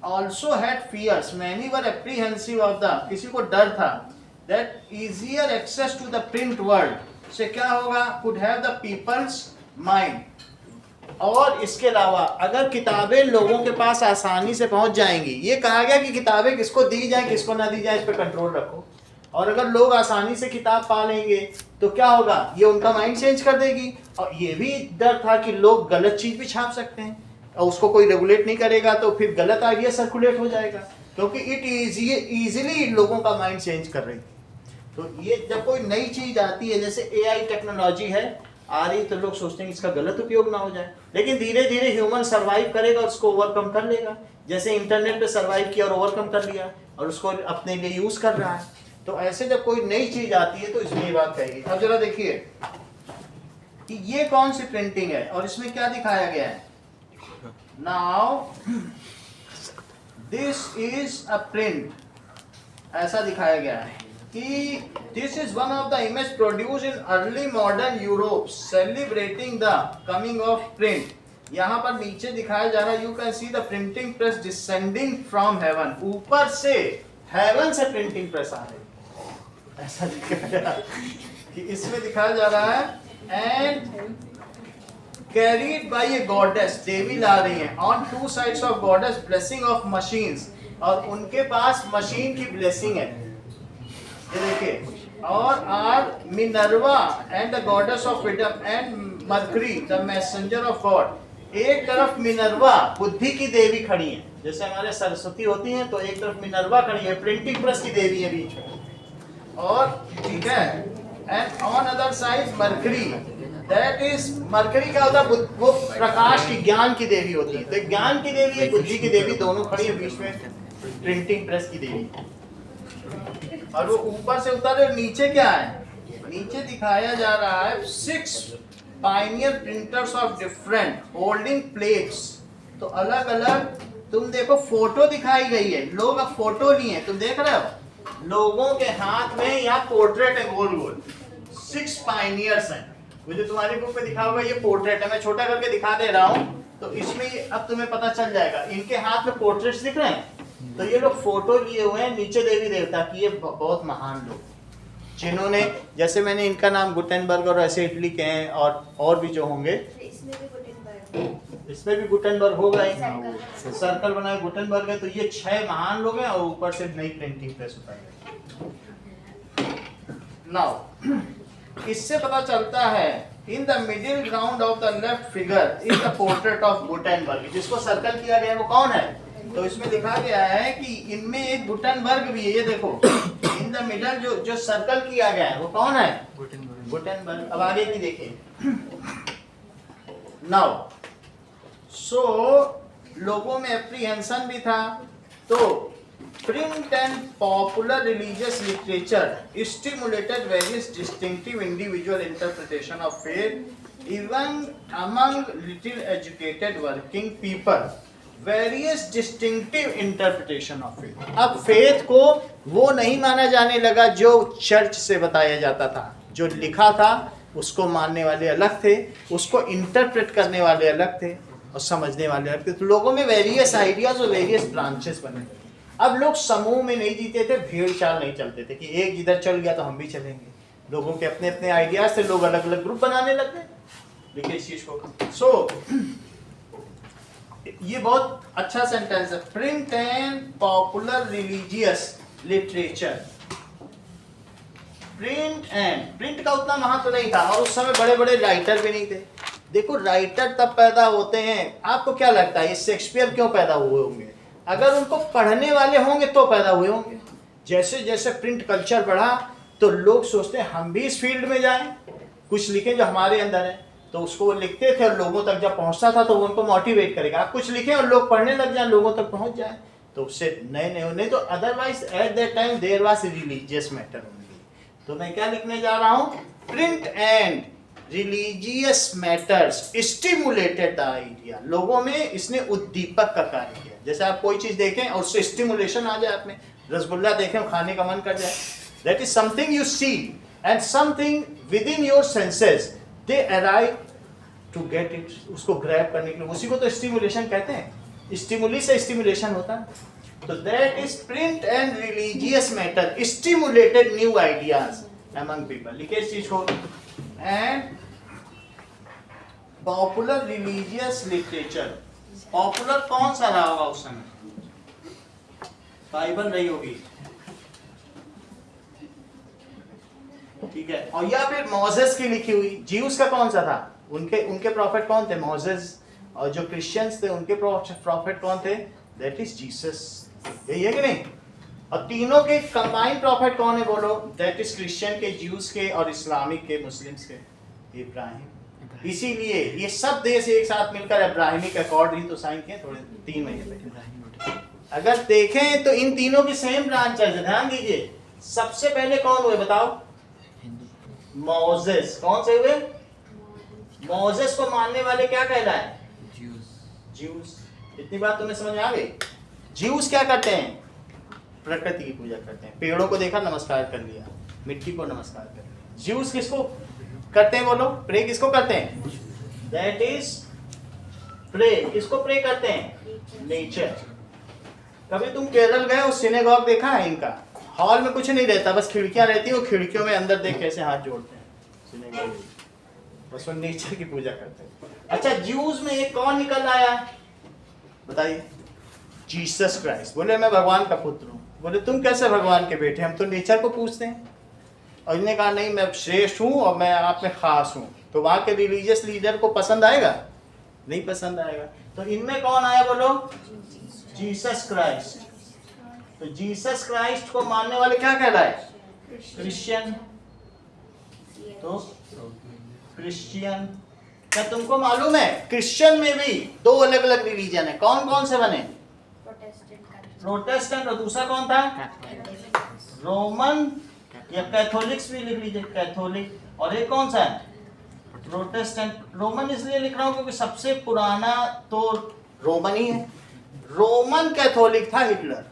also had fears, many were apprehensive of the, किसी को डर था, that easier access to the print world से क्या होगा, could have the people's mind। और इसके अलावा अगर किताबें लोगों के पास आसानी से पहुंच जाएंगी, ये कहा गया कि किताबें किसको दी जाए किसको ना दी जाए इस पर कंट्रोल रखो, और अगर लोग आसानी से किताब पा लेंगे तो क्या होगा, ये उनका माइंड चेंज कर देगी। और ये भी डर था कि लोग गलत चीज भी छाप सकते हैं, और उसको कोई रेगुलेट नहीं करेगा तो फिर गलत आइडिया सर्कुलेट हो जाएगा, क्योंकि इट इजीली लोगों का माइंड चेंज कर रही थी। तो ये जब कोई नई चीज आती है, जैसे एआई टेक्नोलॉजी है आ रही, तो लोग सोचते हैं इसका गलत उपयोग ना हो जाए, लेकिन धीरे धीरे ह्यूमन सर्वाइव करेगा, उसको ओवरकम कर लेगा। जैसे इंटरनेट पे सर्वाइव किया और ओवरकम कर लिया और उसको अपने लिए यूज कर रहा है। तो ऐसे जब कोई नई चीज आती है तो इसमें ये बात कहेगी। अब जरा देखिए कि ये कौन सी प्रिंटिंग है और इसमें क्या दिखाया गया है। Now this is a print, ऐसा दिखाया गया है कि this is one of the image produced in early modern Europe celebrating the coming of print। यहाँ पर नीचे दिखाया जा रहा है, you can see the printing press descending from heaven, ऊपर से heaven से printing press आ रही है, ऐसा दिखाया जा रहा है कि इसमें दिखाया जा रहा है। and carried by a goddess, देवी ला रही हैं, on two sides of goddess blessing of machines, और उनके पास मशीन की ब्लेसिंग है, ये देखिए। और are Minerva and the goddess of freedom and Mercury the messenger of god. एक तरफ मिनर्वा बुद्धि की देवी खड़ी है, जैसे हमारे सरस्वती होती हैं, तो एक तरफ मिनर्वा खड़ी है, प्रिंटिंग प्रेस की देवी है बीच में, और ठीक है, and on other side mercury, that is mercury क्या होता है, वो प्रकाश की ज्ञान की देवी होती है। तो ज्ञान की देवी है, बुद्धि की देवी, दोनों खड़ी है, बीच में प्रिंटिंग प्रेस की देवी, और वो ऊपर से उतर रहे। नीचे क्या है, नीचे दिखाया जा रहा है 6 Pioneer printers of different holding plates तो अलग अलग तुम देखो फोटो दिखाई गई है, लोग अब फोटो नहीं है, तुम देख रहे हो लोगों के हाथ में यहाँ पोर्ट्रेट है गोल गोल, 6 पायनियर्स हैं। वो जो तुम्हारी बुक पे दिखा होगा ये पोर्ट्रेट है, मैं छोटा करके दिखा दे रहा हूँ तो इसमें अब तुम्हें पता चल जाएगा। इनके हाथ में पोर्ट्रेट्स दिख रहे हैं, तो ये लोग फोटो लिए हुए हैं नीचे देवी देवता की। ये बहुत महान लोग जिन्होंने, जैसे मैंने इनका नाम गुटेनबर्ग और ऐसे इटली के हैं और भी जो होंगे, इसमें भी गुटेनबर्ग, इसमें भी गुटेनबर्ग होगा ही, सर्कल। सर्कल बनाए गुटेनबर्ग है। तो ये 6 महान लोग हैं और ऊपर से नई प्रिंटिंग प्रेस उतारी। नाउ इससे पता चलता है in the middle ground of the left figure is the portrait of Gutenberg. जिसको सर्कल किया गया है वो कौन है? तो इसमें लिखा गया है कि इनमें एक गुटेनबर्ग भी है। ये देखो इन द मिडल जो सर्कल किया गया है वो कौन है? गुटेनबर्ग। अब आगे भी देखिए। नाउ सो लोगों में एप्रीहेंशन भी था, तो print and popular religious literature stimulated various distinctive individual interpretation of faith even among little educated working people. Various distinctive interpretation of faith. अब faith को वो नहीं माना जाने लगा जो चर्च से बताया जाता था, जो लिखा था उसको मानने वाले अलग थे, उसको इंटरप्रेट करने वाले अलग थे और समझने वाले अलग थे। तो लोगों में वेरियस आइडियाज और वेरियस ब्रांचेस बने। अब लोग समूह में नहीं जीते थे, भीड़ चाल नहीं चलते थे कि एक जिधर चल गया तो हम भी चलेंगे। लोगों के अपने अपने आइडियाज थे, लोग अलग अलग ग्रुप बनाने लग गए। देखिए इस चीज को। ये बहुत अच्छा सेंटेंस है। Print and popular religious literature. Print का उतना महत्व नहीं था और उस समय बड़े बड़े राइटर भी नहीं थे। देखो राइटर तब पैदा होते हैं, आपको क्या लगता है ये शेक्सपियर क्यों पैदा हुए होंगे? अगर उनको पढ़ने वाले होंगे तो पैदा हुए होंगे। जैसे जैसे प्रिंट कल्चर बढ़ा तो लोग सोचते हैं हम भी इस फील्ड में जाएं, कुछ लिखें जो हमारे अंदर है। तो उसको वो लिखते थे और लोगों तक जब पहुंचता था तो वो उनको मोटिवेट करेगा। आप कुछ लिखें और लोग पढ़ने लग जाए, लोगों तक पहुंच जाए, तो उससे नए नए नहीं तो otherwise at that time there was religious matter only. तो मैं क्या लिखने जा रहा हूँ? Print and religious matters stimulated the idea. लोगों में इसने उद्दीपक का कार्य किया। जैसे आप कोई चीज देखें और उससे स्टिमुलेशन आ जाए, आप में रसगुल्ला देखें और खाने का मन कर जाए, that is something you see and something with in your senses they arrive to get it. उसको ग्रैब करने के लिए, उसी को तो स्टिमुलेशन कहते हैं। स्टिमुली से स्टिमुलेशन होता है। तो that is print and religious matter stimulated new ideas among people. लिखिए इस चीज को। And popular religious literature. Popular कौन सा रहा होगा उस समय? बाइबल रही होगी, ठीक है। और या फिर मोसेस की लिखी हुई। जीव्स का कौन सा था? उनके प्रॉफिट कौन थे? मोसेस। और जो क्रिश्चियंस थे उनके प्रॉफिट कौन थे? That is Jesus. यही है कि नहीं? और तीनों के कंबाइंड प्रॉफिट कौन है बोलो? दैट इज क्रिश्चियन के, ज्यूज के और इस्लामिक के, मुस्लिम्स के, इब्राहिम। इसीलिए ये सब देश एक साथ मिलकर अब्राहिमिक अकॉर्ड ही तो साइन किए थोड़े 3 महीने पहले। अगर देखें तो इन तीनों की सेम ब्रांच है। ध्यान दीजिए, सबसे पहले कौन हुए बताओ? मोसेस। कौन से हुए? मोसेस को मानने वाले क्या कहलाए? ज्यूज। इतनी बात तुम्हें समझ में आ गई? ज्यूज क्या करते हैं? प्रकृति की पूजा करते हैं। पेड़ों को देखा, नमस्कार कर लिया, मिट्टी को नमस्कार कर लिया। ज्यूज किसको करते हैं बोलो? प्रे किसको करते हैं? That is pray. किसको प्रे करते हैं? नेचर। कभी तुम केरल गए, उस सिनेगॉग देखा है इनका? हॉल में कुछ नहीं रहता, बस खिड़कियां रहती हैं, वो खिड़कियों में अंदर देख कैसे हाथ जोड़ते हैं सिनेगॉग, बस वो नेचर की पूजा करते हैं। अच्छा, ज्यूज में एक कौन निकल आया बताइए? Jesus Christ. बोले मैं भगवान का पुत्र हूँ। बोले तुम कैसे भगवान के बेटे? हम तो नेचर को पूछते हैं। और इन्होंने कहा नहीं, मैं श्रेष्ठ हूँ और मैं आप में खास हूँ। तो वहाँ के रिलीजियस लीडर को पसंद आएगा? नहीं पसंद आएगा। तो इनमें कौन आया बोलो? Jesus Christ. तो जीसस क्राइस्ट को मानने वाले क्या कहलाए? क्रिश्चियन। तो क्रिश्चियन। क्या तुमको मालूम है क्रिश्चियन में भी 2 अलग अलग रिलीजन है? कौन कौन से बने? प्रोटेस्टेंट। और दूसरा कौन था? रोमन या कैथोलिक्स भी लिख लीजिए, कैथोलिक। और एक कौन सा है? प्रोटेस्टेंट। रोमन इसलिए लिख रहा हूँ क्योंकि सबसे पुराना तो रोमन ही है। रोमन कैथोलिक था हिटलर,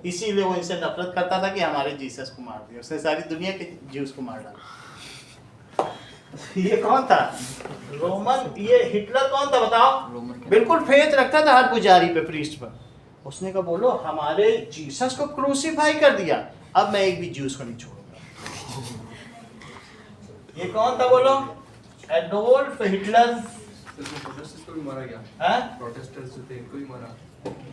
इसीलिए वो इनसे नफरत करता था कि हमारे जीसस को मार दिया, उसने सारी दुनिया के ज्यूस को मार डाला। ये कौन था? रोमन। ये हिटलर कौन था बताओ? रोमन बिल्कुल फेथ रखता था हर पुजारी पे, प्रीस्ट पर। उसने कहा बोलो हमारे जीसस को क्रूसीफाई कर दिया, अब मैं एक भी ज्यूस को नहीं छोड़ूंगा। ये कौन था बोलो? Adolf Hitler. प्रोटेस्टेंट्स को भी मारा गया। हैं? प्रोटेस्टेंट्स जो थे इनको भी मारा।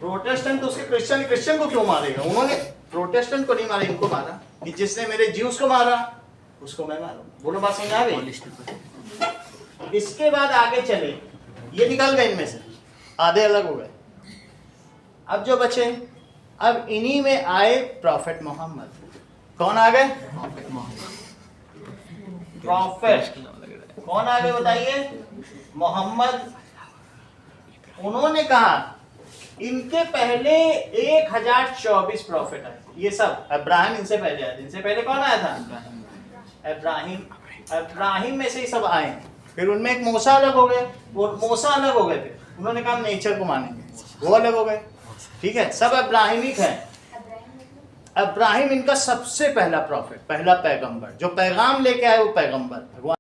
प्रोटेस्टेंट तो उसके क्रिश्चियन को क्यों मारेगा? उन्होंने प्रोटेस्टेंट को नहीं मारा, इनको मारा कि जिसने मेरे ज्यूस को मारा उसको मैं मारूंगा। बोलो बात समझ आ गई? इसके बाद आगे चले, ये निकल गए, इनमें से आधे अलग हो गए। अब जो बचे, अब इन्हीं में आए प्रॉफेट मोहम्मद। कौन आ गए? प्रॉफेट कौन आ गए बताइए? मोहम्मद। उन्होंने कहा इनके पहले 1024 प्रॉफिट आए। ये सब अब्राहम इनसे पहले आए थे। इनसे पहले कौन आया था? अब्राहिम। अब्राहिम में से ही सब आए। फिर उनमें एक मूसा अलग हो गए, वो मूसा अलग हो गए थे, उन्होंने कहा नेचर को मानेंगे, वो अलग हो गए। ठीक है, सब अब्राहिमिक है। अब्राहिम इनका सबसे पहला प्रॉफिट, पहला पैगंबर, जो पैगाम लेके आए वो पैगंबर।